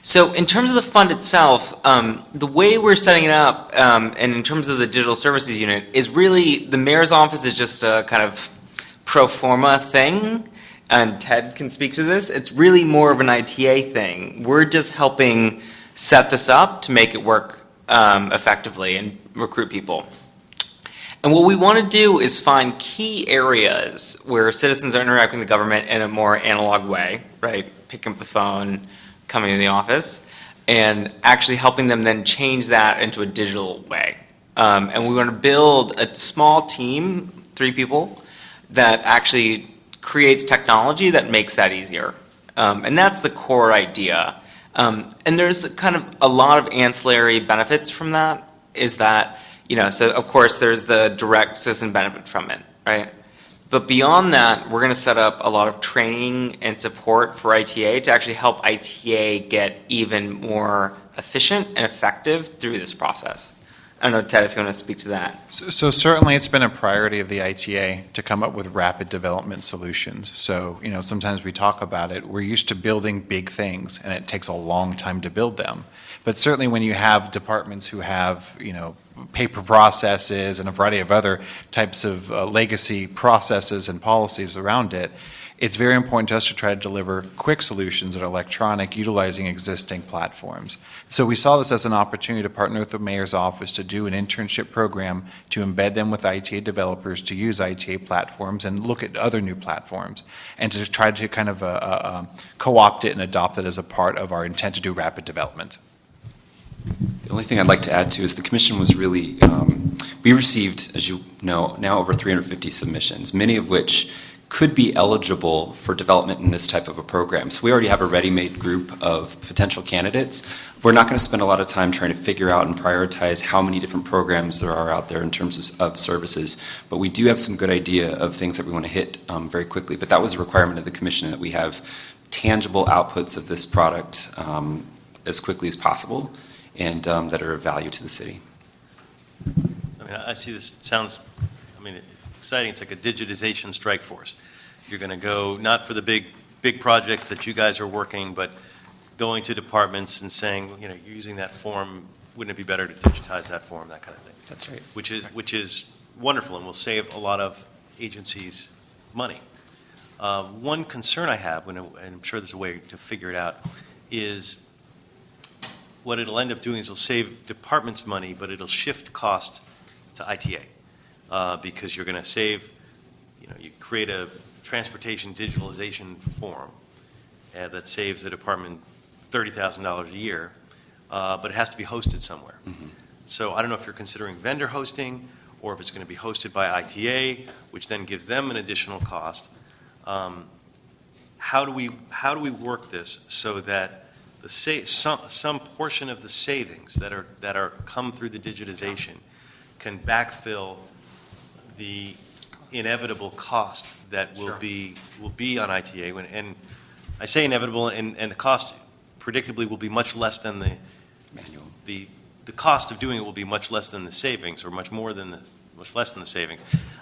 So in terms of the fund itself, the way we're setting it up, and in terms of the digital services unit, is really the mayor's office is just a kind of pro forma thing, and Ted can speak to this. It's really more of an ITA thing. We're just helping set this up to make it work effectively and recruit people. And what we want to do is find key areas where citizens are interacting with the government in a more analog way, right? Picking up the phone, coming to the office, and actually helping them then change that into a digital way. And we want to build a small team, 3 people, that actually creates technology that makes that easier. And that's the core idea. And there's kind of a lot of ancillary benefits from that, is that, so of course there's the direct citizen benefit from it, right? But beyond that, we're going to set up a lot of training and support for ITA to actually help ITA get even more efficient and effective through this process. I don't know, Ted, if you want to speak to that. So certainly it's been a priority of the ITA to come up with rapid development solutions. So, sometimes we talk about it. We're used to building big things, and it takes a long time to build them. But certainly when you have departments who have, paper processes and a variety of other types of legacy processes and policies around it, it's very important to us to try to deliver quick solutions that are electronic, utilizing existing platforms. So we saw this as an opportunity to partner with the mayor's office to do an internship program to embed them with ITA developers to use ITA platforms and look at other new platforms, and to try to kind of co-opt it and adopt it as a part of our intent to do rapid development. The only thing I'd like to add to is the commission was really, we received, as you know, now over 350 submissions, many of which could be eligible for development in this type of a program. So we already have a ready-made group of potential candidates. We're not going to spend a lot of time trying to figure out and prioritize how many different programs there are out there in terms of services, but we do have some good idea of things that we want to hit very quickly. But that was a requirement of the commission, that we have tangible outputs of this product as quickly as possible, and that are of value to the city. I mean, I see this sounds, exciting. It's like a digitization strike force. You're going to go not for the big projects that you guys are working, but going to departments and saying, you're using that form, wouldn't it be better to digitize that form, that kind of thing. That's right. Which is wonderful and will save a lot of agencies money. One concern I have, and I'm sure there's a way to figure it out, is what it'll end up doing is it'll save departments money, but it'll shift cost to ITA because you're going to save, you create a transportation digitalization form that saves the department $30,000 a year, but it has to be hosted somewhere. Mm-hmm. So I don't know if you're considering vendor hosting or if it's going to be hosted by ITA, which then gives them an additional cost. How do we work this so that some portion of the savings that are come through the digitization can backfill the inevitable cost that will be on ITA, and I say inevitable, and the cost predictably will be much less than the manual. The cost of doing it will be much less than the savings, or much less than the savings.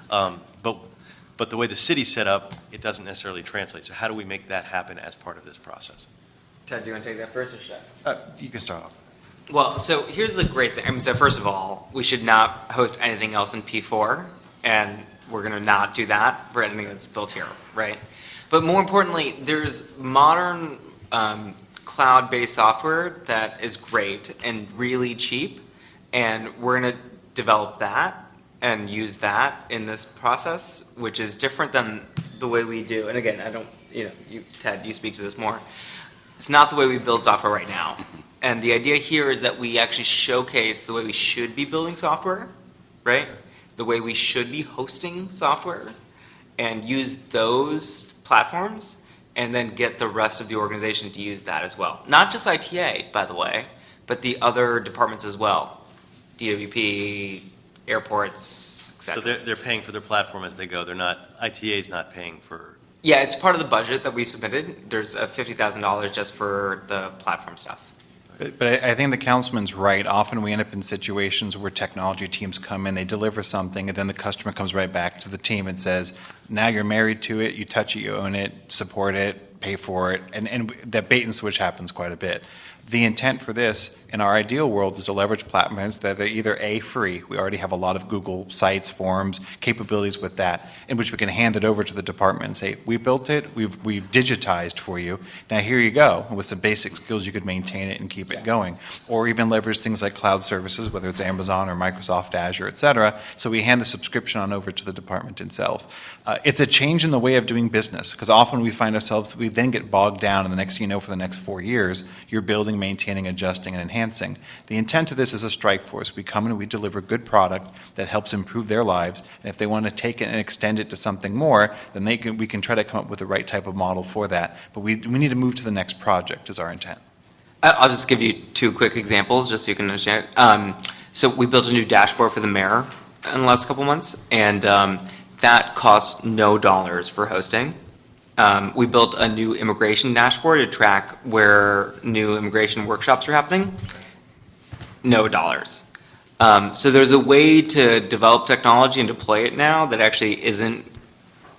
But the way the city's set up, it doesn't necessarily translate. So how do we make that happen as part of this process? Ted, do you want to take that first, or should I? You can start off. Well, so here's the great thing. So first of all, we should not host anything else in P4, and we're going to not do that for anything that's built here, right? But more importantly, there's modern cloud-based software that is great and really cheap, and we're going to develop that and use that in this process, which is different than the way we do. And again, I don't, Ted, you speak to this more. It's not the way we build software right now. And the idea here is that we actually showcase the way we should be building software, right? The way we should be hosting software, and use those platforms, and then get the rest of the organization to use that as well. Not just ITA, by the way, but the other departments as well. DWP, airports, etc. So they're paying for their platform as they go. They're not, ITA is not paying for. Yeah, it's part of the budget that we submitted. There's a $50,000 just for the platform stuff. But I think the councilman's right. Often we end up in situations where technology teams come in, they deliver something, and then the customer comes right back to the team and says, now you're married to it, you touch it, you own it, support it, pay for it, and that bait and switch happens quite a bit. The intent for this, in our ideal world, is to leverage platforms that are either A, free, we already have a lot of Google sites, forums, capabilities with that, in which we can hand it over to the department and say, we built it, we've digitized for you, now here you go, and with some basic skills you could maintain it and keep it going. Or even leverage things like cloud services, whether it's Amazon or Microsoft Azure, et cetera, so we hand the subscription on over to the department itself. It's a change in the way of doing business, because often we find ourselves, we then get bogged down, and the next thing you know, for the next 4 years, you're building, maintaining, adjusting, and enhancing. The intent of this is a strike force. We come in and we deliver good product that helps improve their lives, and if they want to take it and extend it to something more, then we can try to come up with the right type of model for that. But we need to move to the next project is our intent. I'll just give you 2 quick examples just so you can understand it. So we built a new dashboard for the mayor in the last couple months, and that cost no dollars for hosting. We built a new immigration dashboard to track where new immigration workshops are happening. No dollars. So there's a way to develop technology and deploy it now that actually isn't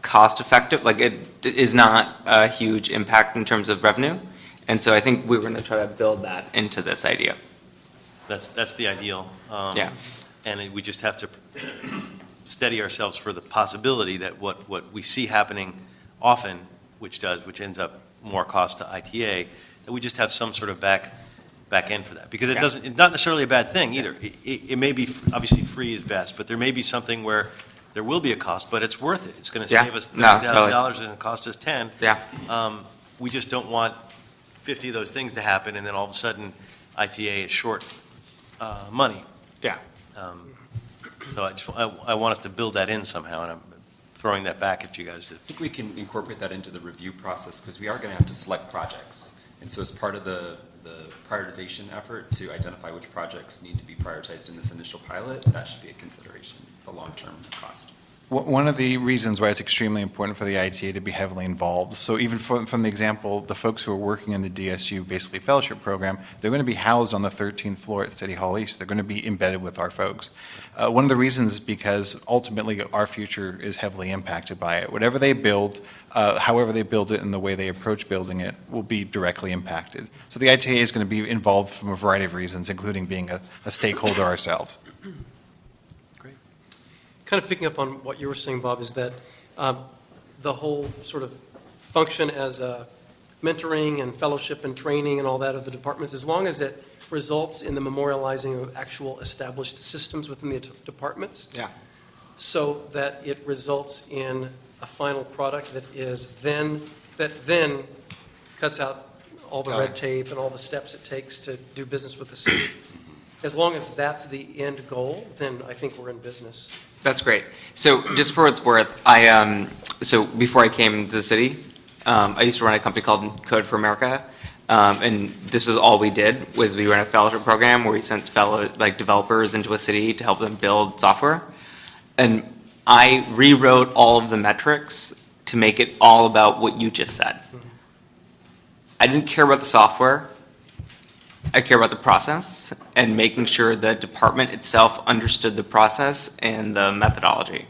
cost effective. Like it is not a huge impact in terms of revenue. And so I think we're going to try to build that into this idea. That's the ideal. Yeah. And we just have to steady ourselves for the possibility that what we see happening often, which ends up more cost to ITA, that we just have some sort of back end for that. Because it's not necessarily a bad thing either. It may be, obviously free is best, but there may be something where there will be a cost, but it's worth it. It's going to save us $30,000 and it cost us 10. Yeah. We just don't want 50 of those things to happen, and then all of a sudden ITA is short money. Yeah. So I want us to build that in somehow, and I'm throwing that back at you guys. I think we can incorporate that into the review process because we are going to have to select projects. And so as part of the prioritization effort to identify which projects need to be prioritized in this initial pilot, that should be a consideration, the long-term cost. One of the reasons why it's extremely important for the ITA to be heavily involved, so even from the example, the folks who are working in the DSU, basically fellowship program, they're going to be housed on the 13th floor at City Hall East. They're going to be embedded with our folks. One of the reasons is because ultimately our future is heavily impacted by it. Whatever they build, however they build it and the way they approach building it will be directly impacted. So the ITA is going to be involved from a variety of reasons, including being a stakeholder ourselves. Kind of picking up on what you were saying, Bob, is that the whole sort of function as mentoring and fellowship and training and all that of the departments, as long as it results in the memorializing of actual established systems within the departments, so that it results in a final product that then cuts out all the red tape and all the steps it takes to do business with the city. As long as that's the end goal, then I think we're in business. That's great. So just for what it's worth, so before I came to the city, I used to run a company called Code for America, and this is all we did was we ran a fellowship program where we sent developers into a city to help them build software, and I rewrote all of the metrics to make it all about what you just said. I didn't care about the software. I care about the process and making sure the department itself understood the process and the methodology.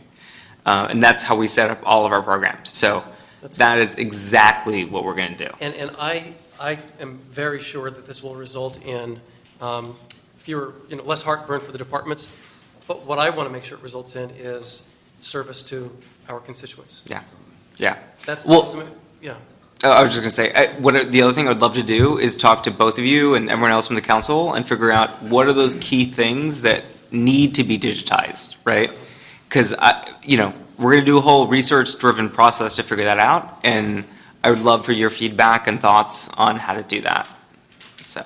And that's how we set up all of our programs. So that is exactly what we're going to do. And I am very sure that this will result in fewer, less heartburn for the departments. But what I want to make sure it results in is service to our constituents. Yeah. That's the ultimate, I was just going to say, the other thing I would love to do is talk to both of you and everyone else from the council and figure out what are those key things that need to be digitized, right? Because, we're going to do a whole research-driven process to figure that out, and I would love for your feedback and thoughts on how to do that. So,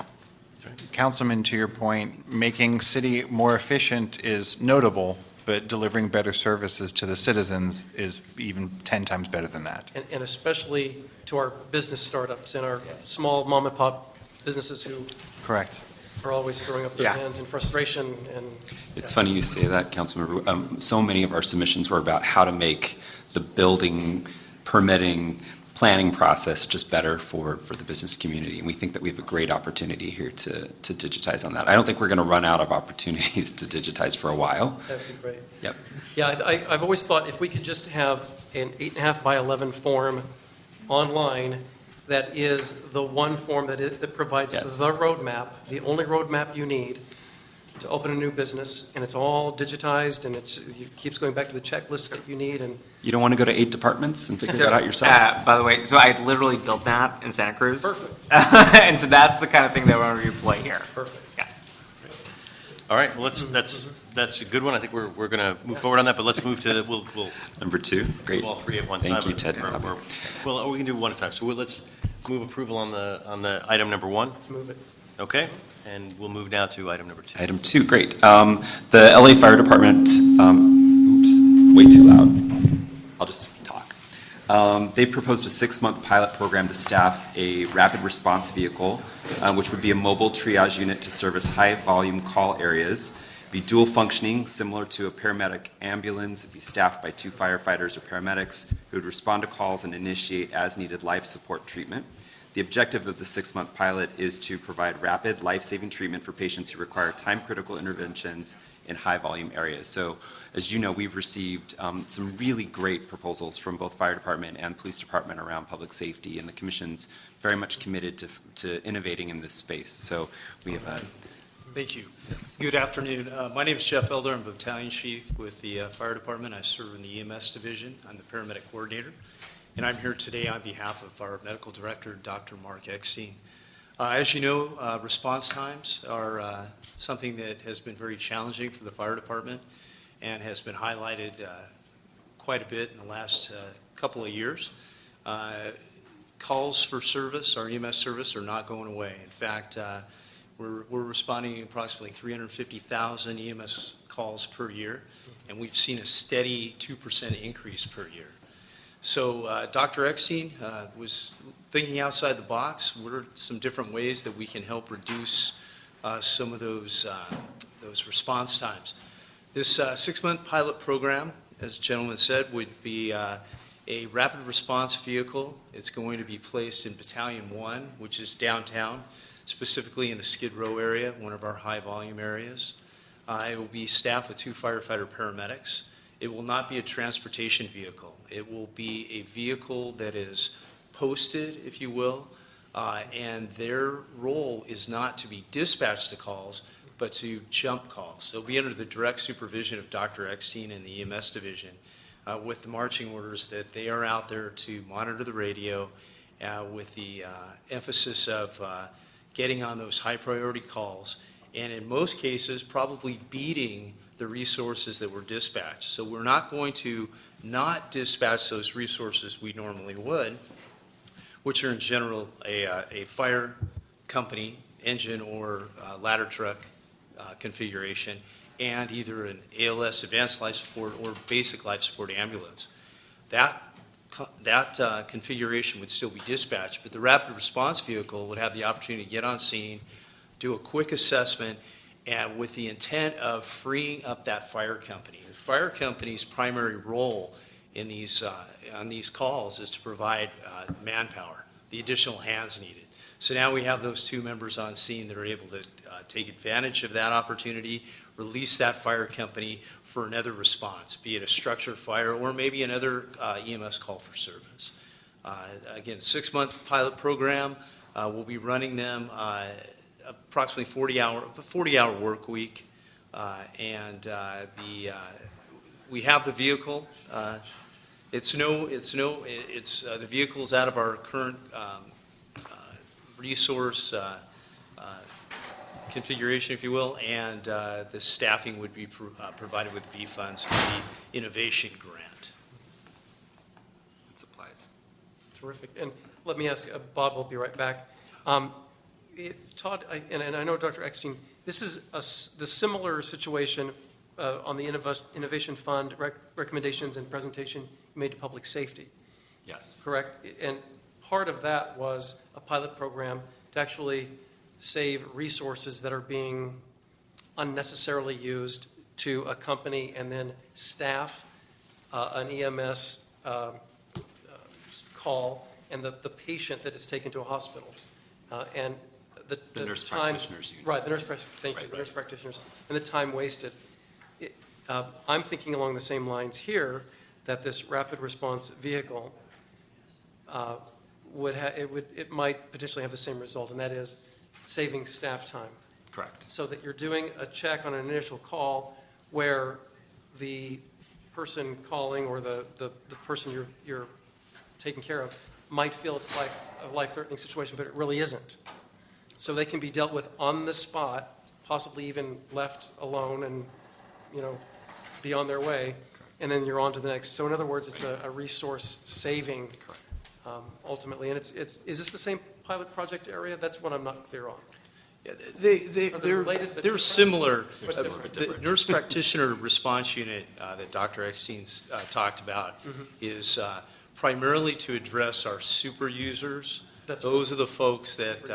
Councilman, to your point, making city more efficient is notable, but delivering better services to the citizens is even 10 times better than that. And especially to our business startups and our small mom and pop businesses who Correct. are always throwing up their hands in frustration. And It's funny you say that, Councilmember. So many of our submissions were about how to make the building, permitting, planning process just better for the business community. And we think that we have a great opportunity here to digitize on that. I don't think we're going to run out of opportunities to digitize for a while. that would be great. Yep. Yeah, I've always thought if we could just have an 8.5 by 11 form online that is the one form that provides the roadmap, the only roadmap you need to open a new business, and it's all digitized, and it keeps going back to the checklist that you need. And You don't want to go to 8 departments and figure that out yourself? by the way, so I literally built that in Santa Cruz. Perfect. And so that's the kind of thing that we're going to deploy here. Perfect. Yeah. All right, well, that's a good one. I think we're going to move forward on that, but let's move to, we'll Number 2, great. do all three at one time. Thank you, Ted. Well, we can do one at a time. So let's move approval on the item number 1. Let's move it. Okay, and we'll move now to item number 2. Item 2, great. The LA Fire Department, oops, way too loud. I'll just talk. They proposed a 6-month pilot program to staff a rapid response vehicle, which would be a mobile triage unit to service high-volume call areas. Be dual functioning, similar to a paramedic ambulance. It'd be staffed by 2 firefighters or paramedics who would respond to calls and initiate as-needed life support treatment. The objective of the 6-month pilot is to provide rapid, life-saving treatment for patients who require time-critical interventions in high-volume areas. So, as you know, we've received some really great proposals from both fire department and police department around public safety, and the commission's very much committed to innovating in this space. So we have Thank you. Yes. Good afternoon. My name is Jeff Elder. I'm battalion chief with the fire department. I serve in the EMS division. I'm the paramedic coordinator. And I'm here today on behalf of our medical director, Dr. Mark Eckstein. As you know, response times are something that has been very challenging for the fire department and has been highlighted quite a bit in the last couple of years. Calls for service, our EMS service, are not going away. In fact, we're responding to approximately 350,000 EMS calls per year, and we've seen a steady 2% increase per year. So Dr. Eckstein was thinking outside the box. What are some different ways that we can help reduce some of those response times? This 6-month pilot program, as the gentleman said, would be a rapid response vehicle. It's going to be placed in Battalion 1, which is downtown, specifically in the Skid Row area, one of our high-volume areas. It will be staffed with 2 firefighter paramedics. It will not be a transportation vehicle. It will be a vehicle that is posted, if you will, and their role is not to be dispatched to calls, but to jump calls. They'll be under the direct supervision of Dr. Eckstein and the EMS division with the marching orders that they are out there to monitor the radio with the emphasis of getting on those high priority calls, and in most cases probably beating the resources that were dispatched. So we're not going to not dispatch those resources we normally would, which are in general a fire company engine or ladder truck configuration, and either an ALS, advanced life support, or basic life support ambulance. That configuration would still be dispatched, but the rapid response vehicle would have the opportunity to get on scene, do a quick assessment, and with the intent of freeing up that fire company. The fire company's primary role in these on these calls is to provide manpower, the additional hands needed. So now we have those 2 members on scene that are able to take advantage of that opportunity, release that fire company for another response, be it a structure fire or maybe another EMS call for service. Again, 6-month pilot program. We'll be running them approximately 40-hour work week, and we have the vehicle. The vehicle's out of our current resource configuration, if you will, and the staffing would be provided with V funds through the innovation grant. It supplies. Terrific. And let me ask, Bob will be right back. Todd, and I know Dr. Eckstein, this is the similar situation on the Innovation Fund recommendations and presentation you made to public safety. Yes. Correct? And part of that was a pilot program to actually save resources that are being unnecessarily used to accompany and then staff an EMS call and the patient that is taken to a hospital. And the nurse time, practitioners unit. Right, the nurse practitioners, and the time wasted. I'm thinking along the same lines here that this rapid response vehicle it might potentially have the same result, and that is saving staff time. Correct. So that you're doing a check on an initial call where the person calling or the person you're taking care of might feel it's like a life-threatening situation, but it really isn't. So they can be dealt with on the spot, possibly even left alone and, be on their way, and then you're on to the next. So in other words, it's a resource saving, ultimately. And is this the same pilot project area? That's what I'm not clear on. Yeah, related, they're similar. What's different? The nurse practitioner response unit that Dr. Eckstein's talked about is primarily to address our super users. Those are the folks that,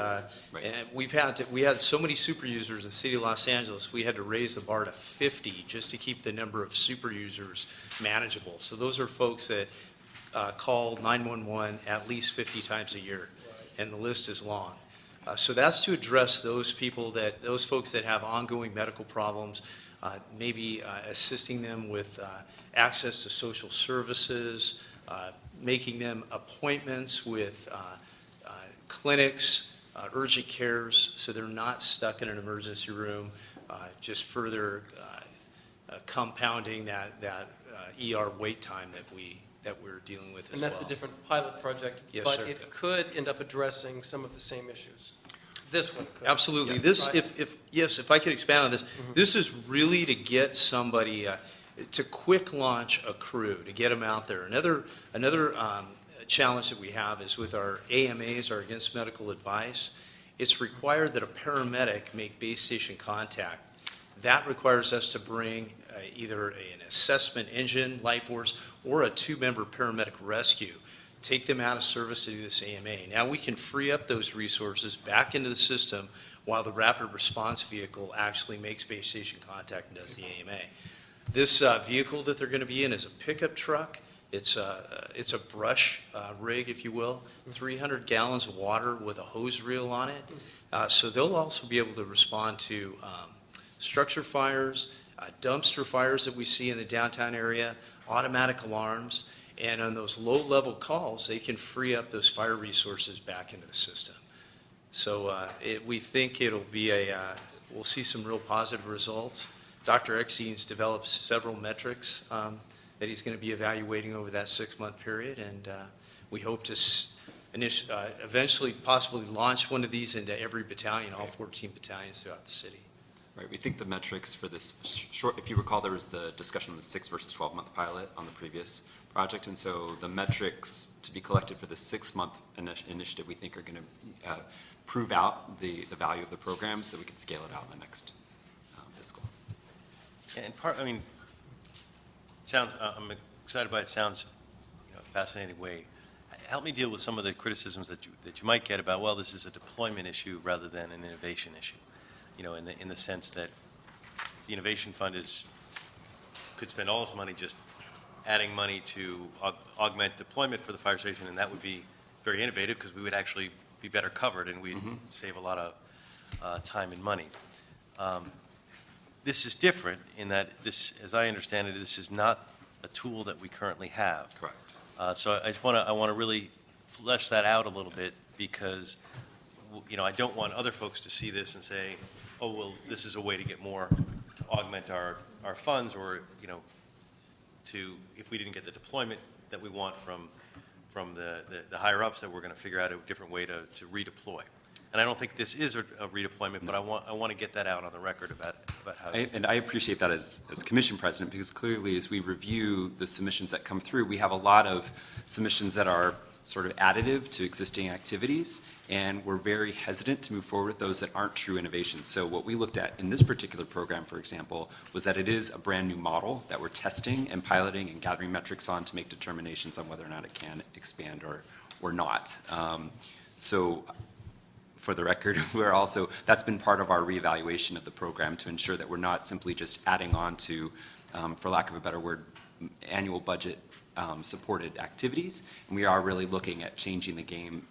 and we had so many super users in the city of Los Angeles, we had to raise the bar to 50 just to keep the number of super users manageable. So those are folks that call 911 at least 50 times a year, and the list is long. So that's to address those folks that have ongoing medical problems, maybe assisting them with access to social services, making them appointments with clinics, urgent cares, so they're not stuck in an emergency room, just further compounding that ER wait time that we're dealing with as well. And that's a different pilot project, Yes, but sir. it could end up addressing some of the same issues. This one could. Absolutely. Yes. If I could expand on this, this is really to get somebody to quick launch a crew, to get them out there. Another challenge that we have is with our AMAs, our Against Medical Advice. It's required that a paramedic make base station contact. That requires us to bring either an assessment engine, life force, or a 2-member paramedic rescue. Take them out of service to do this AMA. Now we can free up those resources back into the system while the rapid response vehicle actually makes base station contact and does the AMA. This vehicle that they're going to be in is a pickup truck. It's a brush rig, if you will, 300 gallons of water with a hose reel on it. So they'll also be able to respond to structure fires, dumpster fires that we see in the downtown area, automatic alarms, and on those low-level calls, they can free up those fire resources back into the system. So we think it'll be we'll see some real positive results. Dr. Eckstein's developed several metrics that he's going to be evaluating over that 6-month period, and we hope to eventually possibly launch one of these into every battalion, all 14 battalions throughout the city. Right. We think the metrics for this short, if you recall, there was the discussion on the 6 versus 12-month pilot on the previous project, and so the metrics to be collected for the 6-month initiative we think are going to prove out the value of the program so we can scale it out in the next fiscal. Yeah, I'm excited by it. Sounds a fascinating way. Help me deal with some of the criticisms that you might get about, well, this is a deployment issue rather than an innovation issue. In the sense that the Innovation Fund could spend all this money just adding money to augment deployment for the fire station, and that would be very innovative because we would actually be better covered and we'd save a lot of time and money. This is different in that this, as I understand it, this is not a tool that we currently have. Correct. So I want to really flesh that out a little bit because, I don't want other folks to see this and say, oh, well, this is a way to get more, to augment our funds, or, if we didn't get the deployment that we want from the higher ups, that we're going to figure out a different way to redeploy. And I don't think this is a redeployment, but I want to get that out on the record about how. And I appreciate that as commission president, because clearly as we review the submissions that come through, we have a lot of submissions that are sort of additive to existing activities, and we're very hesitant to move forward with those that aren't true innovations. So what we looked at in this particular program, for example, was that it is a brand new model that we're testing and piloting and gathering metrics on to make determinations on whether or not it can expand or not. So for the record, that's been part of our reevaluation of the program to ensure that we're not simply just adding on to, for lack of a better word, annual budget supported activities, and we are really looking at changing the game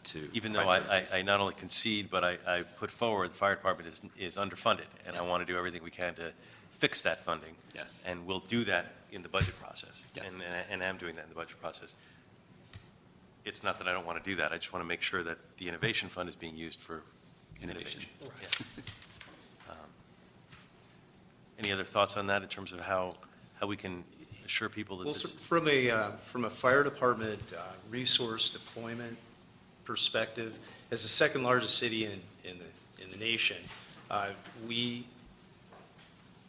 to even though I not only concede, but I put forward the fire department is underfunded, and I want to do everything we can to fix that funding. Yes. And we'll do that in the budget process. Yes. And am doing that in the budget process. It's not that I don't want to do that. I just want to make sure that the innovation fund is being used for innovation. Yeah. Any other thoughts on that in terms of how we can assure people that Well, this? from a fire department resource deployment perspective, as the second largest city in the nation, we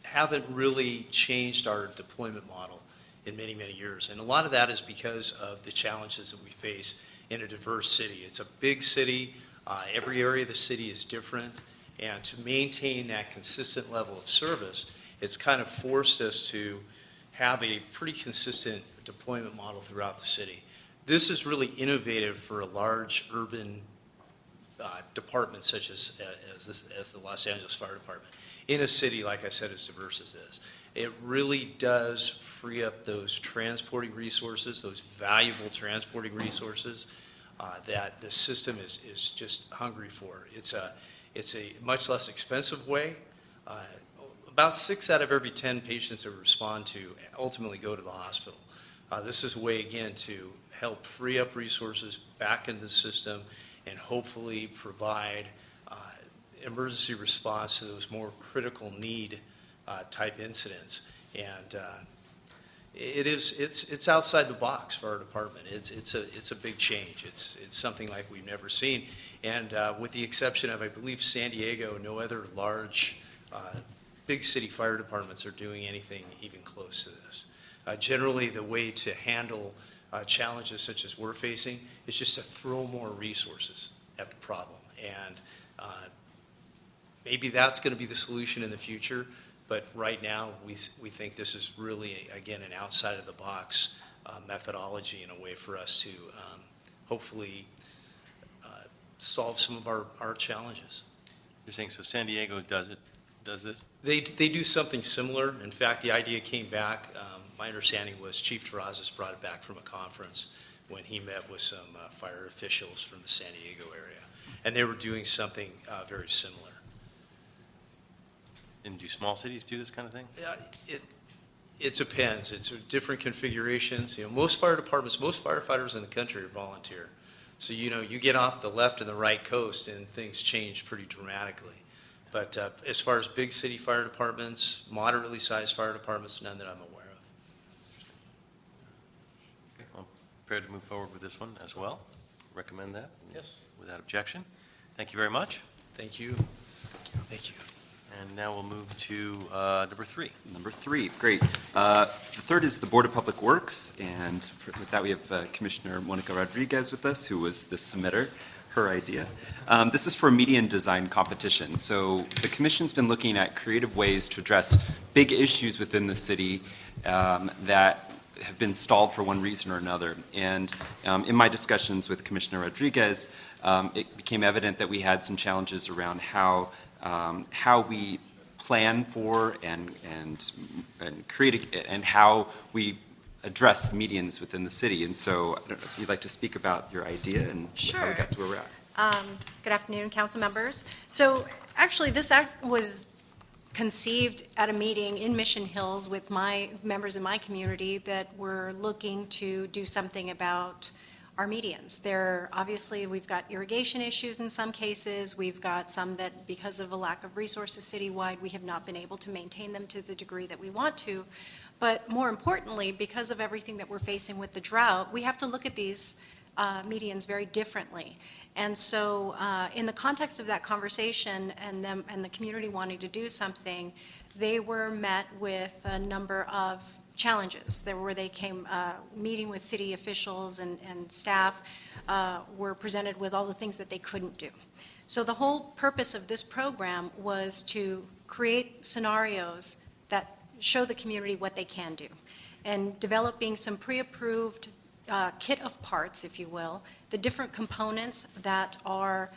haven't really changed our deployment model in many, many years. And a lot of that is because of the challenges that we face in a diverse city. It's a big city. Every area of the city is different. And to maintain that consistent level of service, it's kind of forced us to have a pretty consistent deployment model throughout the city. This is really innovative for a large urban department such as the Los Angeles Fire Department. In a city, like I said, as diverse as this, it really does free up those transporting resources, those valuable transporting resources that the system is just hungry for. It's a much less expensive way. About 6 out of every 10 patients that we respond to ultimately go to the hospital. This is a way, again, to help free up resources back into the system and hopefully provide emergency response to those more critical need type incidents. And it's outside the box for our department. It's a big change. It's something like we've never seen. And with the exception of, I believe, San Diego, no other large big city fire departments are doing anything even close to this. Generally, the way to handle challenges such as we're facing is just to throw more resources at the problem. And maybe that's going to be the solution in the future, but right now we think this is really, again, an outside-of-the-box methodology in a way for us to hopefully solve some of our challenges. You're saying so San Diego does this? They do something similar. In fact, the idea came back. My understanding was Chief Terrazas brought it back from a conference when he met with some fire officials from the San Diego area, and they were doing something very similar. And do small cities do this kind of thing? It depends. It's different configurations. Most fire departments, most firefighters in the country are volunteer. So you get off the left and the right coast, and things change pretty dramatically. But as far as big city fire departments, moderately sized fire departments, none that I'm aware of. Okay, well, prepared to move forward with this one as well. Recommend that? Yes. Without objection. Thank you very much. Thank you. Thank you. And now we'll move to number 3. Number 3, great. The third is the Board of Public Works, and with that we have Commissioner Monica Rodriguez with us, who was the submitter, her idea. This is for a median design competition. So the Commission's been looking at creative ways to address big issues within the city that have been stalled for one reason or another. And in my discussions with Commissioner Rodriguez, it became evident that we had some challenges around how we plan for and create and how we address the medians within the city. And so I don't know if you'd like to speak about your idea and how we got to where we're at. Good afternoon, council members. So actually, this act was conceived at a meeting in Mission Hills with my members in my community that were looking to do something about our medians. Obviously, we've got irrigation issues in some cases. We've got some that, because of a lack of resources citywide, we have not been able to maintain them to the degree that we want to. But more importantly, because of everything that we're facing with the drought, we have to look at these medians very differently. And so in the context of that conversation and the community wanting to do something, they were met with a number of challenges. Where they came, meeting with city officials and staff, were presented with all the things that they couldn't do. So the whole purpose of this program was to create scenarios that show the community what they can do, and developing some pre-approved kit of parts, if you will, the different components that are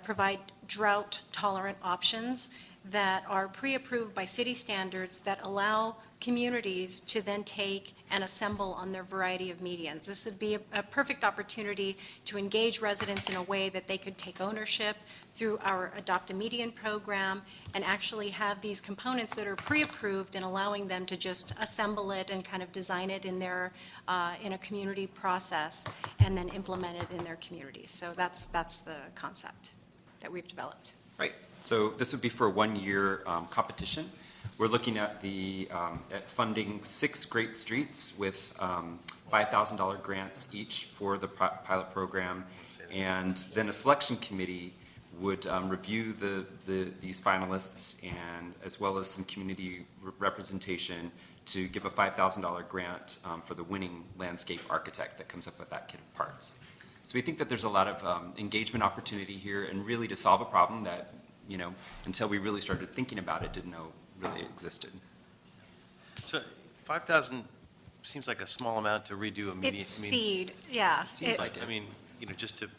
provide drought-tolerant options that are pre-approved by city standards that allow communities to then take and assemble on their variety of medians. This would be a perfect opportunity to engage residents in a way that they could take ownership through our Adopt a Median program and actually have these components that are pre-approved and allowing them to just assemble it and kind of design it in their in a community process and then implement it in their communities. So that's the concept that we've developed. Right. So this would be for a one-year competition. We're looking at at funding 6 great streets with $5,000 grants each for the pilot program, and then a selection committee would review these finalists, and as well as some community representation to give a $5,000 grant for the winning landscape architect that comes up with that kit of parts. So we think that there's a lot of engagement opportunity here, and really to solve a problem that, until we really started thinking about it, didn't know really existed. So 5,000 seems like a small amount to redo a median. It's seed, yeah. It seems like it. I mean, just to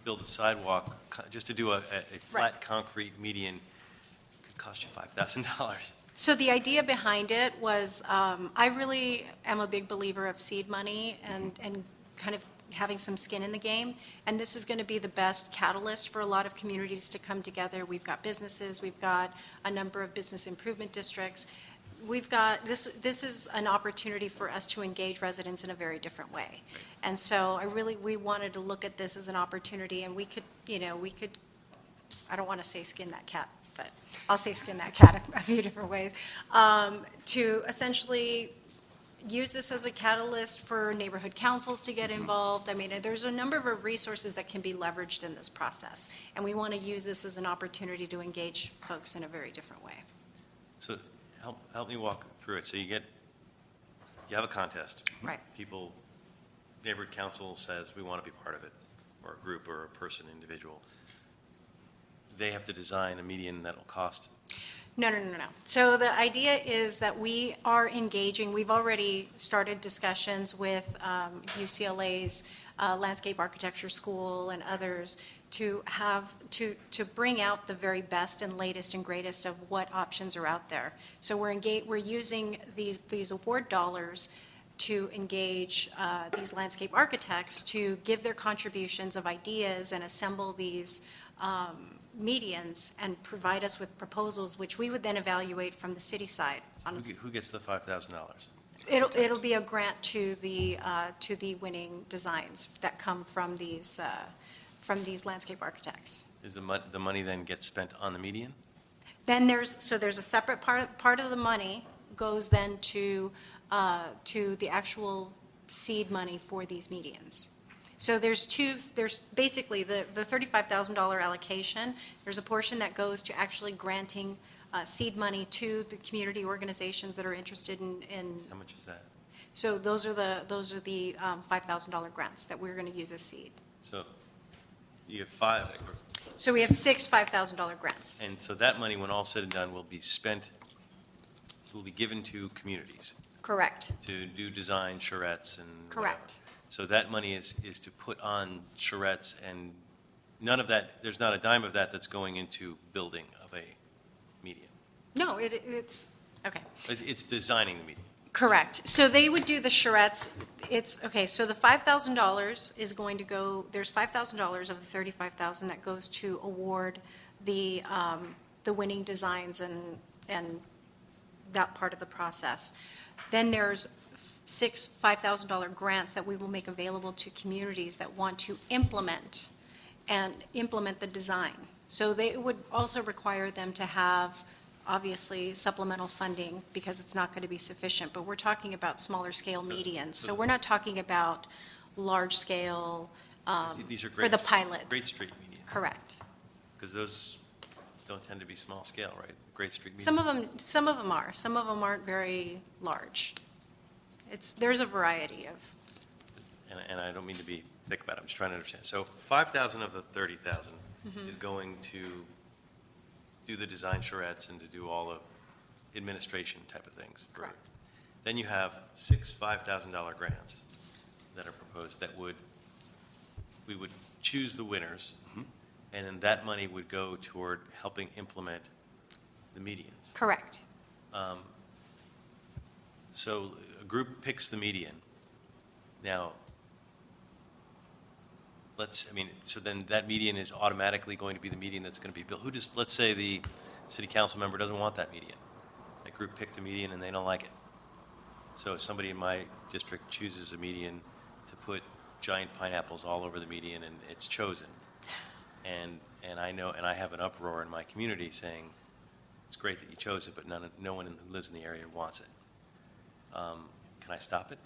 build a sidewalk, just to do a flat concrete median could cost you $5,000. So the idea behind it was, I really am a big believer of seed money and kind of having some skin in the game, and this is going to be the best catalyst for a lot of communities to come together. We've got businesses, we've got a number of business improvement districts. We've got, this is an opportunity for us to engage residents in a very different way. And so we wanted to look at this as an opportunity, and we could, I don't want to say skin that cat, but I'll say skin that cat a few different ways, to essentially use this as a catalyst for neighborhood councils to get involved. I mean, there's a number of resources that can be leveraged in this process, and we want to use this as an opportunity to engage folks in a very different way. So help me walk through it. So you have a contest. Right. People, neighborhood council says we want to be part of it, or a group or a person, individual. They have to design a median that'll cost. No. So the idea is that we are engaging, we've already started discussions with UCLA's Landscape Architecture School and others to bring out the very best and latest and greatest of what options are out there. So we're using these award dollars to engage these landscape architects to give their contributions of ideas and assemble these medians and provide us with proposals, which we would then evaluate from the city side. Who gets the $5,000? It'll be a grant to the winning designs that come from these landscape architects. Is the money then gets spent on the median? Then there's a separate part of the money goes then to the actual seed money for these medians. So there's basically the $35,000 allocation. There's a portion that goes to actually granting seed money to the community organizations that are interested in. How much is that? So those are the $5,000 grants that we're going to use as seed. So you have 5. So we have 6 $5,000 grants. And so that money, when all said and done, will be given to communities. Correct. To do design, charrettes, and Correct. whatever. So that money is to put on charrettes, and none of that, there's not a dime of that that's going into building of a median. No, it's, okay. It's designing the median. Correct. So they would do the charrettes. So the $5,000 is going to go, there's $5,000 of the $35,000 that goes to award the winning designs and that part of the process. Then there's 6 $5,000 grants that we will make available to communities that want to implement the design. So they would also require them to have, obviously, supplemental funding because it's not going to be sufficient. But we're talking about smaller scale medians. So we're not talking about large-scale These are for the pilots. Great Street median. Correct. Because those don't tend to be small scale, right? Great Street median. Some of them are. Some of them aren't very large. There's a variety of. And I don't mean to be thick about it. I'm just trying to understand. So 5,000 of the 30,000 is going to do the design charrettes and to do all the administration type of things. Correct. Then you have 6 $5,000 grants that are proposed that we would choose the winners, and then that money would go toward helping implement the medians. Correct. So a group picks the median. Now, so then that median is automatically going to be the median that's going to be built. Let's say the city council member doesn't want that median. That group picked a median and they don't like it. So somebody in my district chooses a median to put giant pineapples all over the median, and it's chosen. And I know, and I have an uproar in my community saying, it's great that you chose it, but no one who lives in the area wants it. Can I stop it?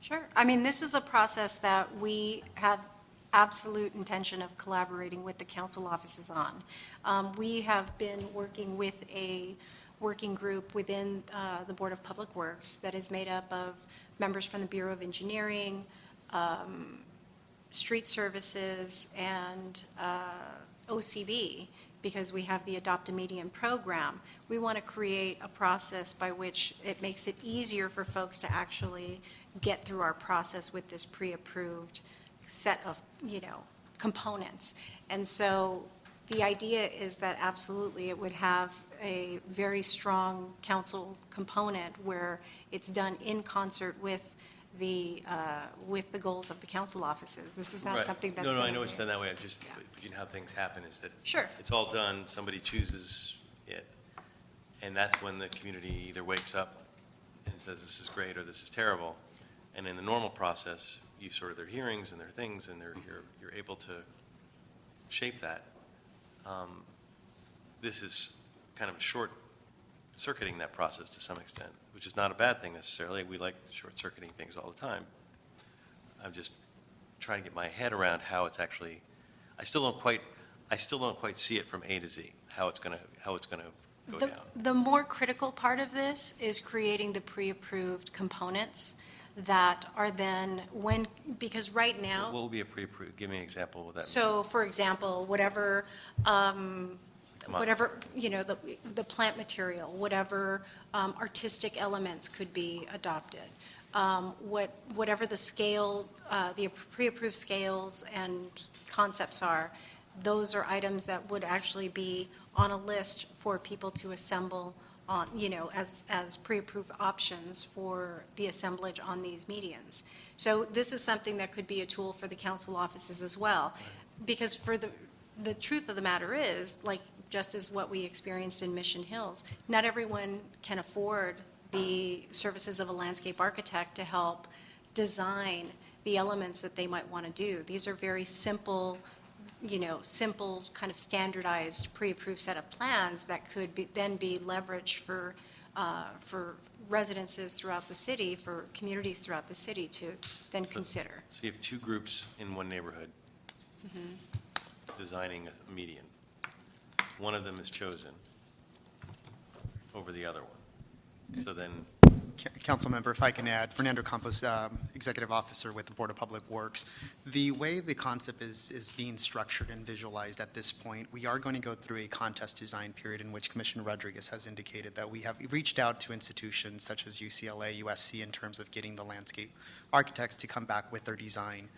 Sure. I mean, this is a process that we have absolute intention of collaborating with the council offices on. We have been working with a working group within the Board of Public Works that is made up of members from the Bureau of Engineering, Street Services, and OCB, because we have the Adopt a Median program. We want to create a process by which it makes it easier for folks to actually get through our process with this pre-approved set of, components. And so the idea is that absolutely it would have a very strong council component where it's done in concert with the goals of the council offices. This is not Right. something that's. No, I know it's done that way. But you know how things happen is that Sure. it's all done, somebody chooses it, and that's when the community either wakes up and says this is great or this is terrible. And in the normal process, you sort of their hearings and their things, and you're able to shape that. This is kind of short-circuiting that process to some extent, which is not a bad thing necessarily. We like short-circuiting things all the time. I'm just trying to get my head around how it's actually. I still don't quite see it from A to Z. How it's going to go down. The more critical part of this is creating the pre-approved components that are then because right now. What will be a pre-approved? Give me an example of what that means. So, for example, whatever, the plant material, whatever artistic elements could be adopted, whatever the scales, the pre-approved scales and concepts are, those are items that would actually be on a list for people to assemble on, as pre-approved options for the assemblage on these medians. So this is something that could be a tool for the council offices as well. Because for the truth of the matter is, like just as what we experienced in Mission Hills, not everyone can afford the services of a landscape architect to help design the elements that they might want to do. These are very simple kind of standardized pre-approved set of plans that could then be leveraged for residences throughout the city, for communities throughout the city to then consider. So you have two groups in one neighborhood designing a median. One of them is chosen over the other one. So then. Council member, if I can add, Fernando Campos, Executive Officer with the Board of Public Works. The way the concept is being structured and visualized at this point, we are going to go through a contest design period in which Commissioner Rodriguez has indicated that we have reached out to institutions such as UCLA, USC in terms of getting the landscape architects to come back with their design.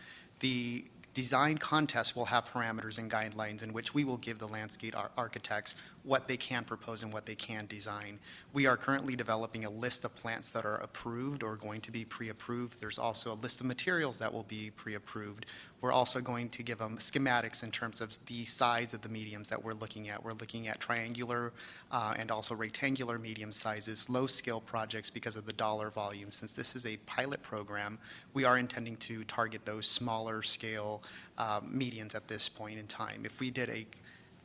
The design contest will have parameters and guidelines in which we will give the landscape architects what they can propose and what they can design. We are currently developing a list of plants that are approved or going to be pre-approved. There's also a list of materials that will be pre-approved. We're also going to give them schematics in terms of the size of the mediums that we're looking at. We're looking at triangular and also rectangular medium sizes, low-scale projects because of the dollar volume. Since this is a pilot program, we are intending to target those smaller scale medians at this point in time. If we did a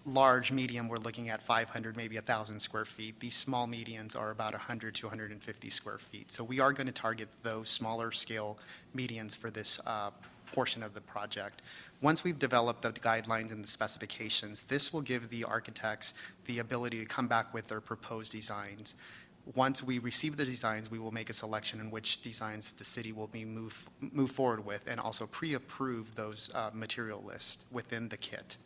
large medium, we're looking at 500, maybe 1,000 square feet. These small medians are about 100 to 150 square feet. So we are going to target those smaller scale medians for this portion of the project. Once we've developed the guidelines and the specifications, this will give the architects the ability to come back with their proposed designs. Once we receive the designs, we will make a selection in which designs the city will be move forward with, and also pre-approve those material lists within the kit.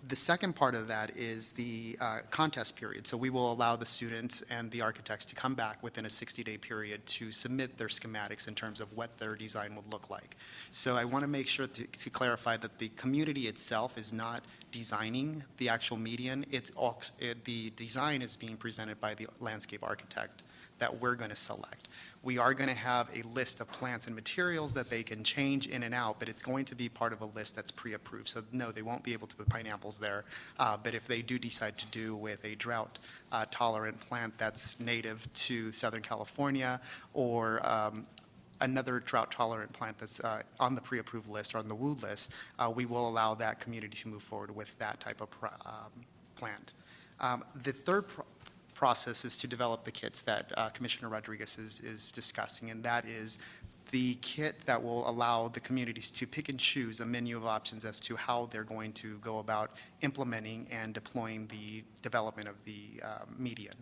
The second part of that is the contest period. So we will allow the students and the architects to come back within a 60-day period to submit their schematics in terms of what their design would look like. So I want to make sure to clarify that the community itself is not designing the actual median. The design is being presented by the landscape architect that we're going to select. We are going to have a list of plants and materials that they can change in and out, but it's going to be part of a list that's pre-approved. So no, they won't be able to put pineapples there. But if they do decide to do with a drought tolerant plant that's native to Southern California, or another drought tolerant plant that's on the pre-approved list or on the WOO list, we will allow that community to move forward with that type of plant. The third process is to develop the kits that Commissioner Rodriguez is discussing, and that is the kit that will allow the communities to pick and choose a menu of options as to how they're going to go about implementing and deploying the development of the median.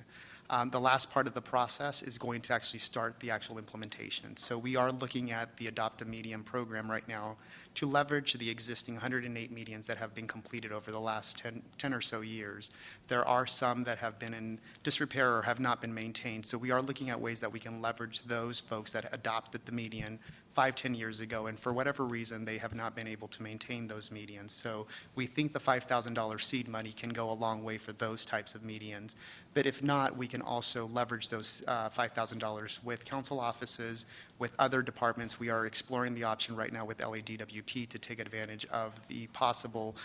The last part of the process is going to actually start the actual implementation. So we are looking at the Adopt a Median program right now to leverage the existing 108 medians that have been completed over the last 10 or so years. There are some that have been in disrepair or have not been maintained. So we are looking at ways that we can leverage those folks that adopted the median 5-10 years ago, and for whatever reason, they have not been able to maintain those medians. So we think the $5,000 seed money can go a long way for those types of medians. But if not, we can also leverage those $5,000 with council offices, with other departments. We are exploring the option right now with LADWP to take advantage of the possible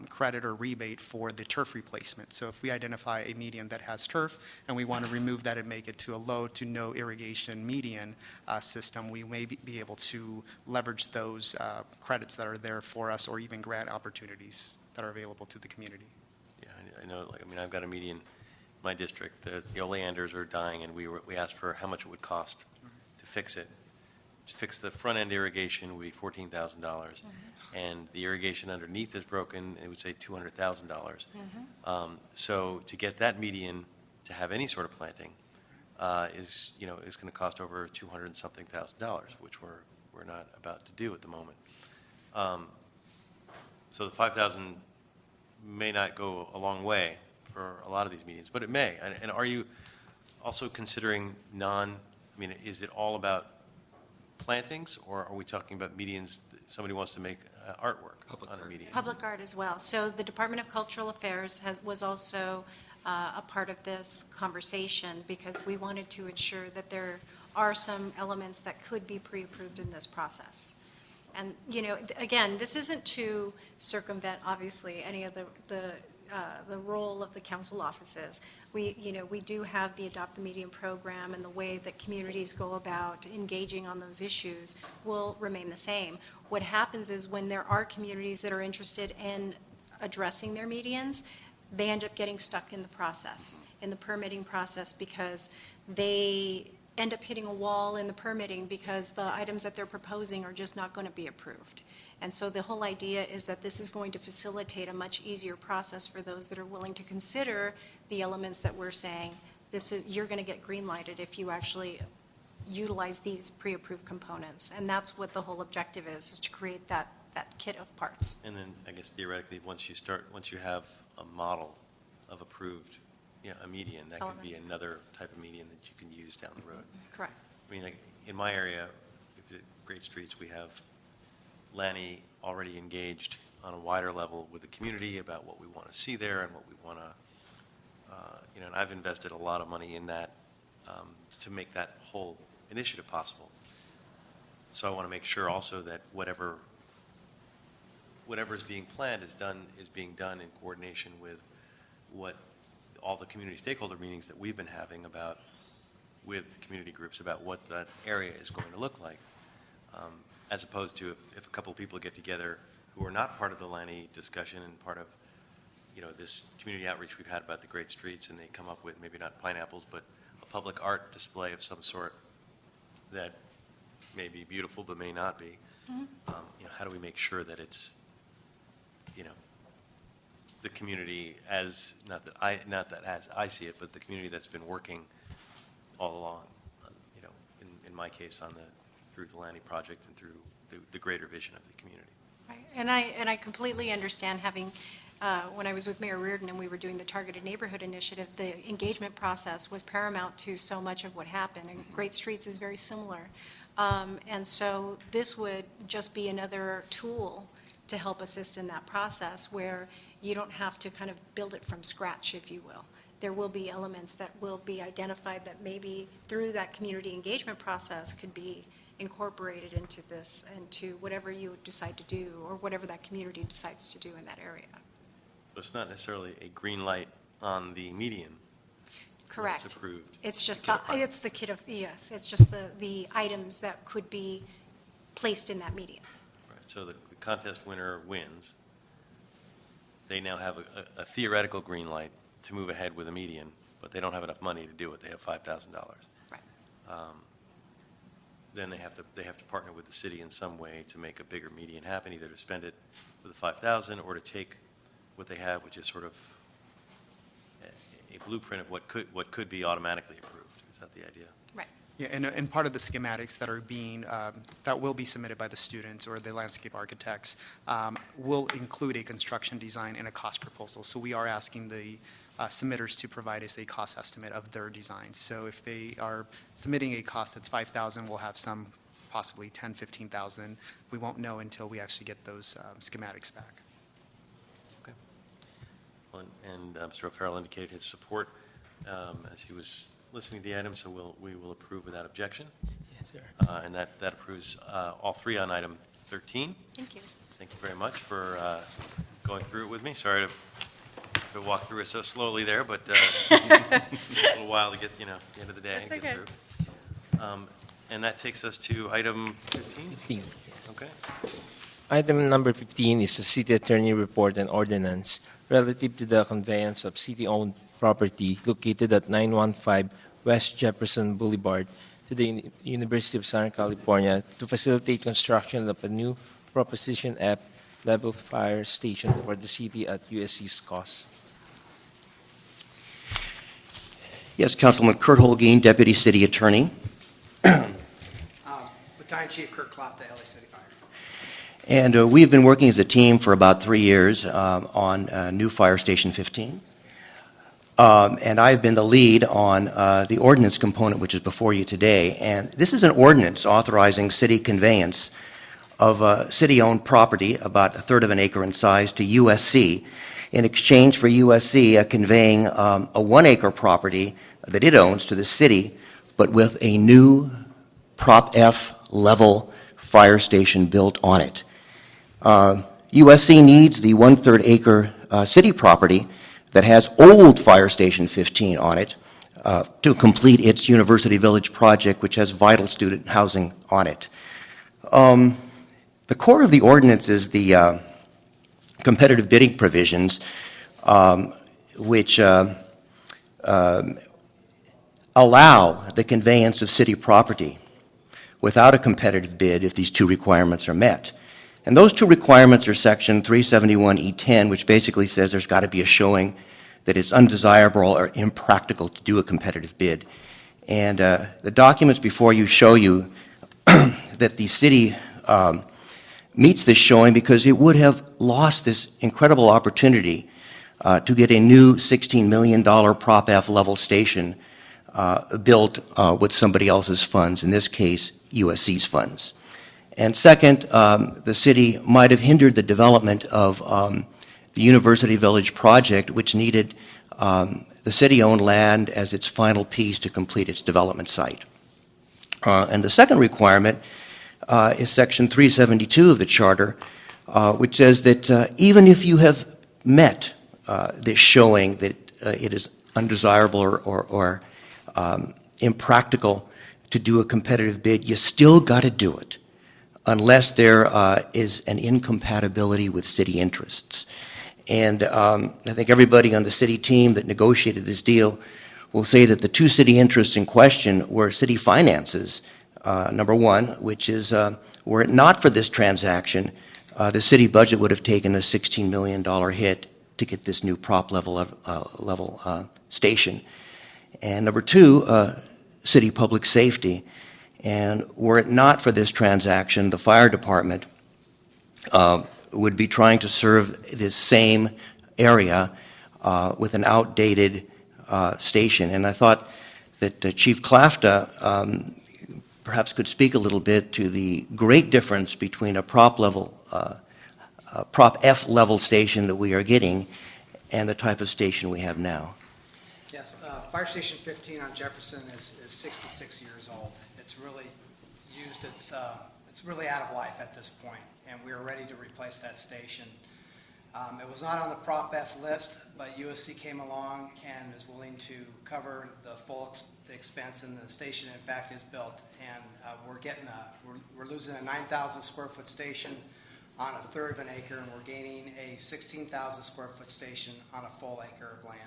credit or rebate for the turf replacement. So if we identify a median that has turf and we want to remove that and make it to a low to no irrigation median system, we may be able to leverage those credits that are there for us, or even grant opportunities that are available to the community. Yeah, I know. Like, I mean, I've got a median in my district. The oleanders are dying, and we asked for how much it would cost to fix it. To fix the front end irrigation would be $14,000, and the irrigation underneath is broken. It would say $200,000. So to get that median to have any sort of planting is going to cost over $200-something thousand, which we're not about to do at the moment. So the $5,000 may not go a long way for a lot of these medians, but it may. And are you also considering is it all about plantings, or are we talking about medians? Somebody wants to make artwork on a median. Public art as well. So the Department of Cultural Affairs was also a part of this conversation, because we wanted to ensure that there are some elements that could be pre-approved in this process. And, again, this isn't to circumvent, obviously, any of the role of the council offices. We do have the Adopt the Median program, and the way that communities go about engaging on those issues will remain the same. What happens is, when there are communities that are interested in addressing their medians, they end up getting stuck in the process, in the permitting process, because they end up hitting a wall in the permitting because the items that they're proposing are just not going to be approved. And so the whole idea is that this is going to facilitate a much easier process for those that are willing to consider the elements that we're saying. You're going to get green-lighted if you actually utilize these pre-approved components. And that's what the whole objective is to create that kit of parts. And then I guess theoretically, once you have a model of approved, a median, that could be another type of median that you can use down the road. Correct. I mean, like in my area, Great Streets, we have Lanny already engaged on a wider level with the community about what we want to see there and what we want to, and I've invested a lot of money in that to make that whole initiative possible. So I want to make sure also that whatever is being planned is being done in coordination with what all the community stakeholder meetings that we've been having with community groups about what that area is going to look like. As opposed to if a couple of people get together who are not part of the Lanny discussion and part of this community outreach we've had about the great streets, and they come up with maybe not pineapples, but a public art display of some sort that may be beautiful but may not be. How do we make sure that it's, the community as not that as I see it, but the community that's been working all along. In my case, through the Lanny project and through the greater vision of the community. Right. And I completely understand having, when I was with Mayor Reardon and we were doing the Targeted Neighborhood Initiative, the engagement process was paramount to so much of what happened, and Great Streets is very similar. And so this would just be another tool to help assist in that process where you don't have to kind of build it from scratch, if you will. There will be elements that will be identified that maybe through that community engagement process could be incorporated into this and to whatever you decide to do or whatever that community decides to do in that area. So it's not necessarily a green light on the median. Correct. It's approved. It's just It's the kit of, yes, it's just the items that could be placed in that median. Right. So the contest winner wins. They now have a theoretical green light to move ahead with a median, but they don't have enough money to do it. They have $5,000. Right. Then they have to partner with the city in some way to make a bigger median happen, either to spend it with the $5,000 or to take what they have, which is sort of a blueprint of what could be automatically approved. Is that the idea? Right. Yeah, and part of the schematics that are being, that will be submitted by the students or the landscape architects will include a construction design and a cost proposal. So we are asking the submitters to provide us a cost estimate of their designs. So if they are submitting a cost that's $5,000, we'll have some possibly $10,000, $15,000. We won't know until we actually get those schematics back. Okay. Well, and Mr. O'Farrell indicated his support as he was listening to the item, so we will approve without objection. Yes, sir. And that approves all three on item 13. Thank you. Thank you very much for going through it with me. Sorry to walk through it so slowly there, but a little while to get, the end of the day. That's and get okay. through. And that takes us to item 15? 15, yes. Okay. Item number 15 is the City Attorney Report and Ordinance relative to the conveyance of city-owned property located at 915 West Jefferson Boulevard to the University of Southern California to facilitate construction of a new Proposition F level fire station for the city at USC's cost. Yes, Councilman Kurt Holguin, Deputy City Attorney. Battalion Chief Kurt Klopta, LA City Fire. And we have been working as a team for about 3 years on new Fire Station 15. And I've been the lead on the ordinance component, which is before you today. And this is an ordinance authorizing city conveyance of city-owned property, about a third of an acre in size, to USC, in exchange for USC conveying a 1 acre property that it owns to the city, but with a new Prop F level fire station built on it. USC needs the 1/3 acre city property that has old Fire Station 15 on it to complete its University Village project, which has vital student housing on it. The core of the ordinance is the competitive bidding provisions, which allow the conveyance of city property without a competitive bid if these two requirements are met. And those two requirements are Section 371E10, which basically says there's got to be a showing that it's undesirable or impractical to do a competitive bid. And the documents before you show you that the city meets this showing because it would have lost this incredible opportunity to get a new $16 million Prop F level station built with somebody else's funds, in this case, USC's funds. And second, the city might have hindered the development of the University Village project, which needed the city-owned land as its final piece to complete its development site. And the second requirement is Section 372 of the Charter, which says that even if you have met this showing that it is undesirable or impractical to do a competitive bid, you still got to do it unless there is an incompatibility with city interests. And I think everybody on the city team that negotiated this deal will say that the two city interests in question were city finances, number one, which is, were it not for this transaction, the city budget would have taken a $16 million hit to get this new prop level station. And number two, city public safety. And were it not for this transaction, the fire department would be trying to serve this same area with an outdated station. And I thought that Chief Klafta perhaps could speak a little bit to the great difference between a prop F level station that we are getting and the type of station we have now. Yes, Fire Station 15 on Jefferson is 66 years old. It's really used, it's really out of life at this point, and we are ready to replace that station. It was not on the Prop F list, but USC came along and is willing to cover the full expense, and the station, in fact, is built. And we're losing a 9,000 square foot station on a third of an acre, and we're gaining a 16,000 square foot station on a full acre of land.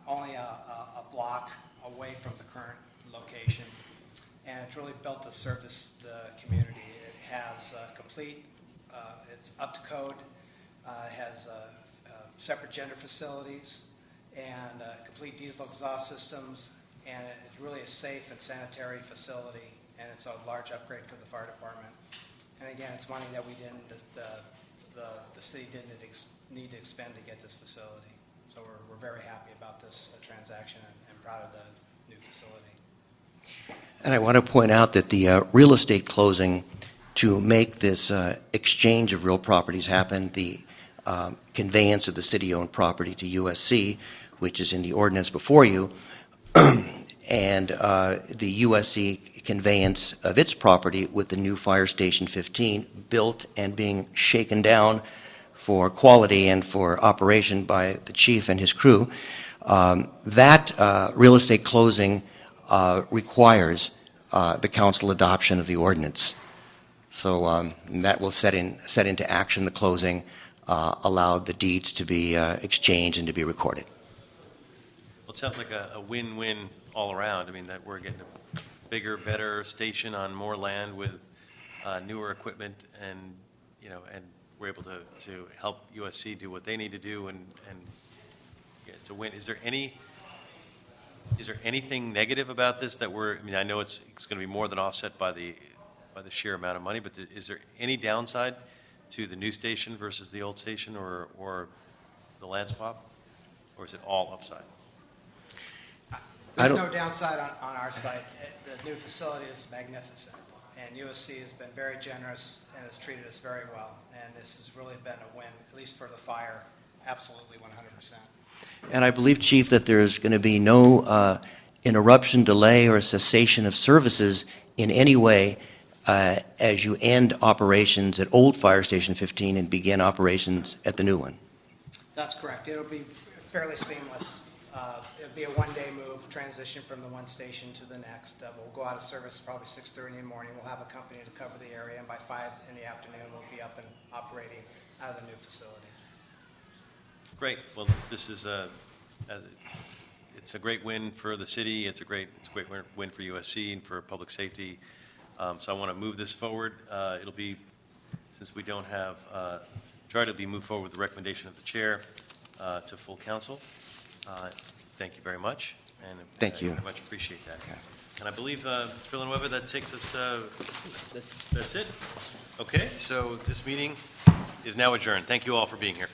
Only a block away from the current location, and it's really built to service the community. It has complete, it's up to code. It has separate gender facilities and complete diesel exhaust systems, and it's really a safe and sanitary facility, and it's a large upgrade for the fire department. And again, it's money that we didn't, the city didn't need to expend to get this facility. So we're very happy about this transaction and proud of the new facility. And I want to point out that the real estate closing to make this exchange of real properties happen, the conveyance of the city-owned property to USC, which is in the ordinance before you, and the USC conveyance of its property with the new Fire Station 15 built and being shaken down for quality and for operation by the chief and his crew. That real estate closing requires the council adoption of the ordinance. So that will set into action the closing, allow the deeds to be exchanged and to be recorded. Well, it sounds like a win-win all around. I mean, that we're getting a bigger, better station on more land with newer equipment, and we're able to help USC do what they need to do, and yeah, it's a win. Is there anything negative about this that I know it's going to be more than offset by the sheer amount of money, but is there any downside to the new station versus the old station or the land swap, or is it all upside? There's no downside on our side. The new facility is magnificent, and USC has been very generous and has treated us very well, and this has really been a win, at least for the fire, absolutely 100%. And I believe, Chief, that there's going to be no interruption, delay, or cessation of services in any way as you end operations at old Fire Station 15 and begin operations at the new one. That's correct. It'll be fairly seamless. It'll be a one-day move, transition from the one station to the next. We'll go out of service probably 6:30 in the morning. We'll have a company to cover the area, and by 5 in the afternoon, we'll be up and operating out of the new facility. Great. Well, this is it's a great win for the city. It's a great win for USC and for public safety. So I want to move this forward. It'll be, since we don't have chart, it'll be moved forward with the recommendation of the chair to full council. Thank you very much. And thank you. I very much appreciate that. Okay. And I believe, Villanueva, that takes us, that's it. Okay, so this meeting is now adjourned. Thank you all for being here.